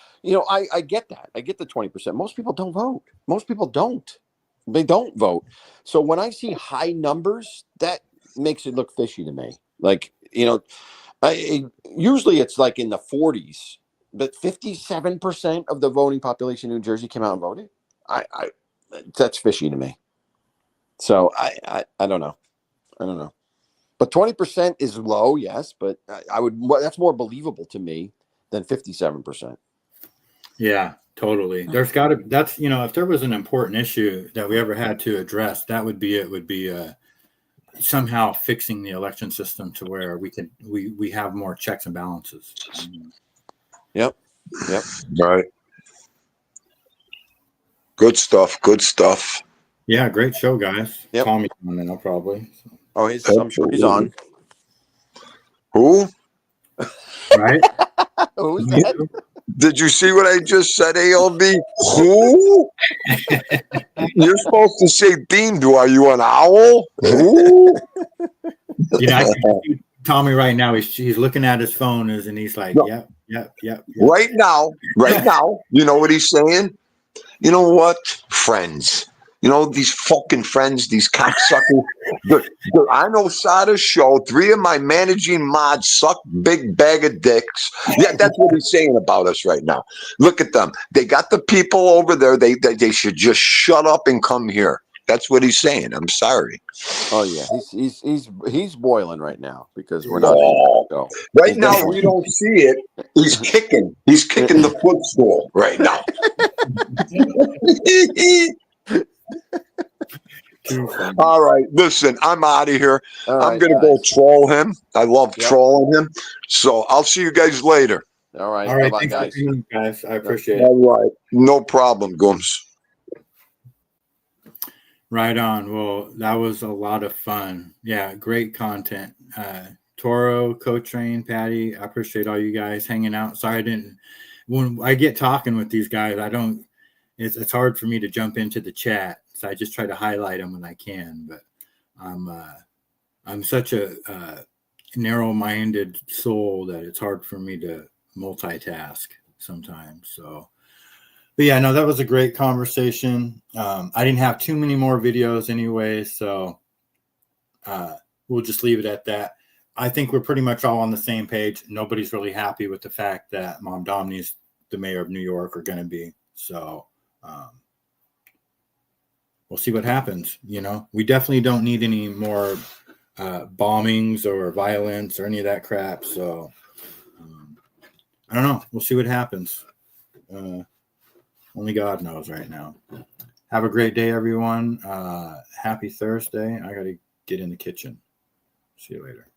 I get that. I get the 20%. Most people don't vote. Most people don't. They don't vote. So when I see high numbers, that makes it look fishy to me. Like, usually it's like in the 40s, but 57% of the voting population in New Jersey came out and voted. That's fishy to me. So I don't know. But 20% is low, yes, but that's more believable to me than 57%. Yeah, totally. There's got to, if there was an important issue that we ever had to address, that would be, it would be somehow fixing the election system to where we have more checks and balances. Yep. Right. Good stuff. Yeah, great show, guys. Yep. Call me on then, I'll probably. I'm sure he's on. Who? Right? Who's that? Did you see what I just said, ALB? Who? You're supposed to say, Dean, are you an owl? Who? I can see Tommy right now. He's looking at his phone and he's like, yep. Right now, you know what he's saying? You know what? Friends. These fucking friends, these cocksuckers. I know Sada's show. 3 of my managing mods suck big bag of dicks. Yeah, that's what he's saying about us right now. Look at them. They got the people over there. They should just shut up and come here. That's what he's saying. I'm sorry. Oh yeah, he's boiling right now because we're not. Right now we don't see it. He's kicking. He's kicking the footstool right now. All right, listen, I'm out of here. I'm gonna go troll him. I love trolling him. So I'll see you guys later. All right, bye, guys. I appreciate it. All right, no problem, Gums. Right on. Well, that was a lot of fun. Yeah, great content. Toro, Coach Rain, Patty, I appreciate all you guys hanging out. Sorry when I get talking with these guys, it's hard for me to jump into the chat. So I just try to highlight them when I can, but I'm such a narrow-minded soul that it's hard for me to multitask sometimes. So But yeah, no, that was a great conversation. I didn't have too many more videos anyway, so we'll just leave it at that. I think we're pretty much all on the same page. Nobody's really happy with the fact that Mamdani's the mayor of New York are going to be. So we'll see what happens. You know, we definitely don't need any more bombings or violence or any of that crap. So I don't know. We'll see what happens. Only God knows right now. Have a great day, everyone. Happy Thursday. I got to get in the kitchen. See you later.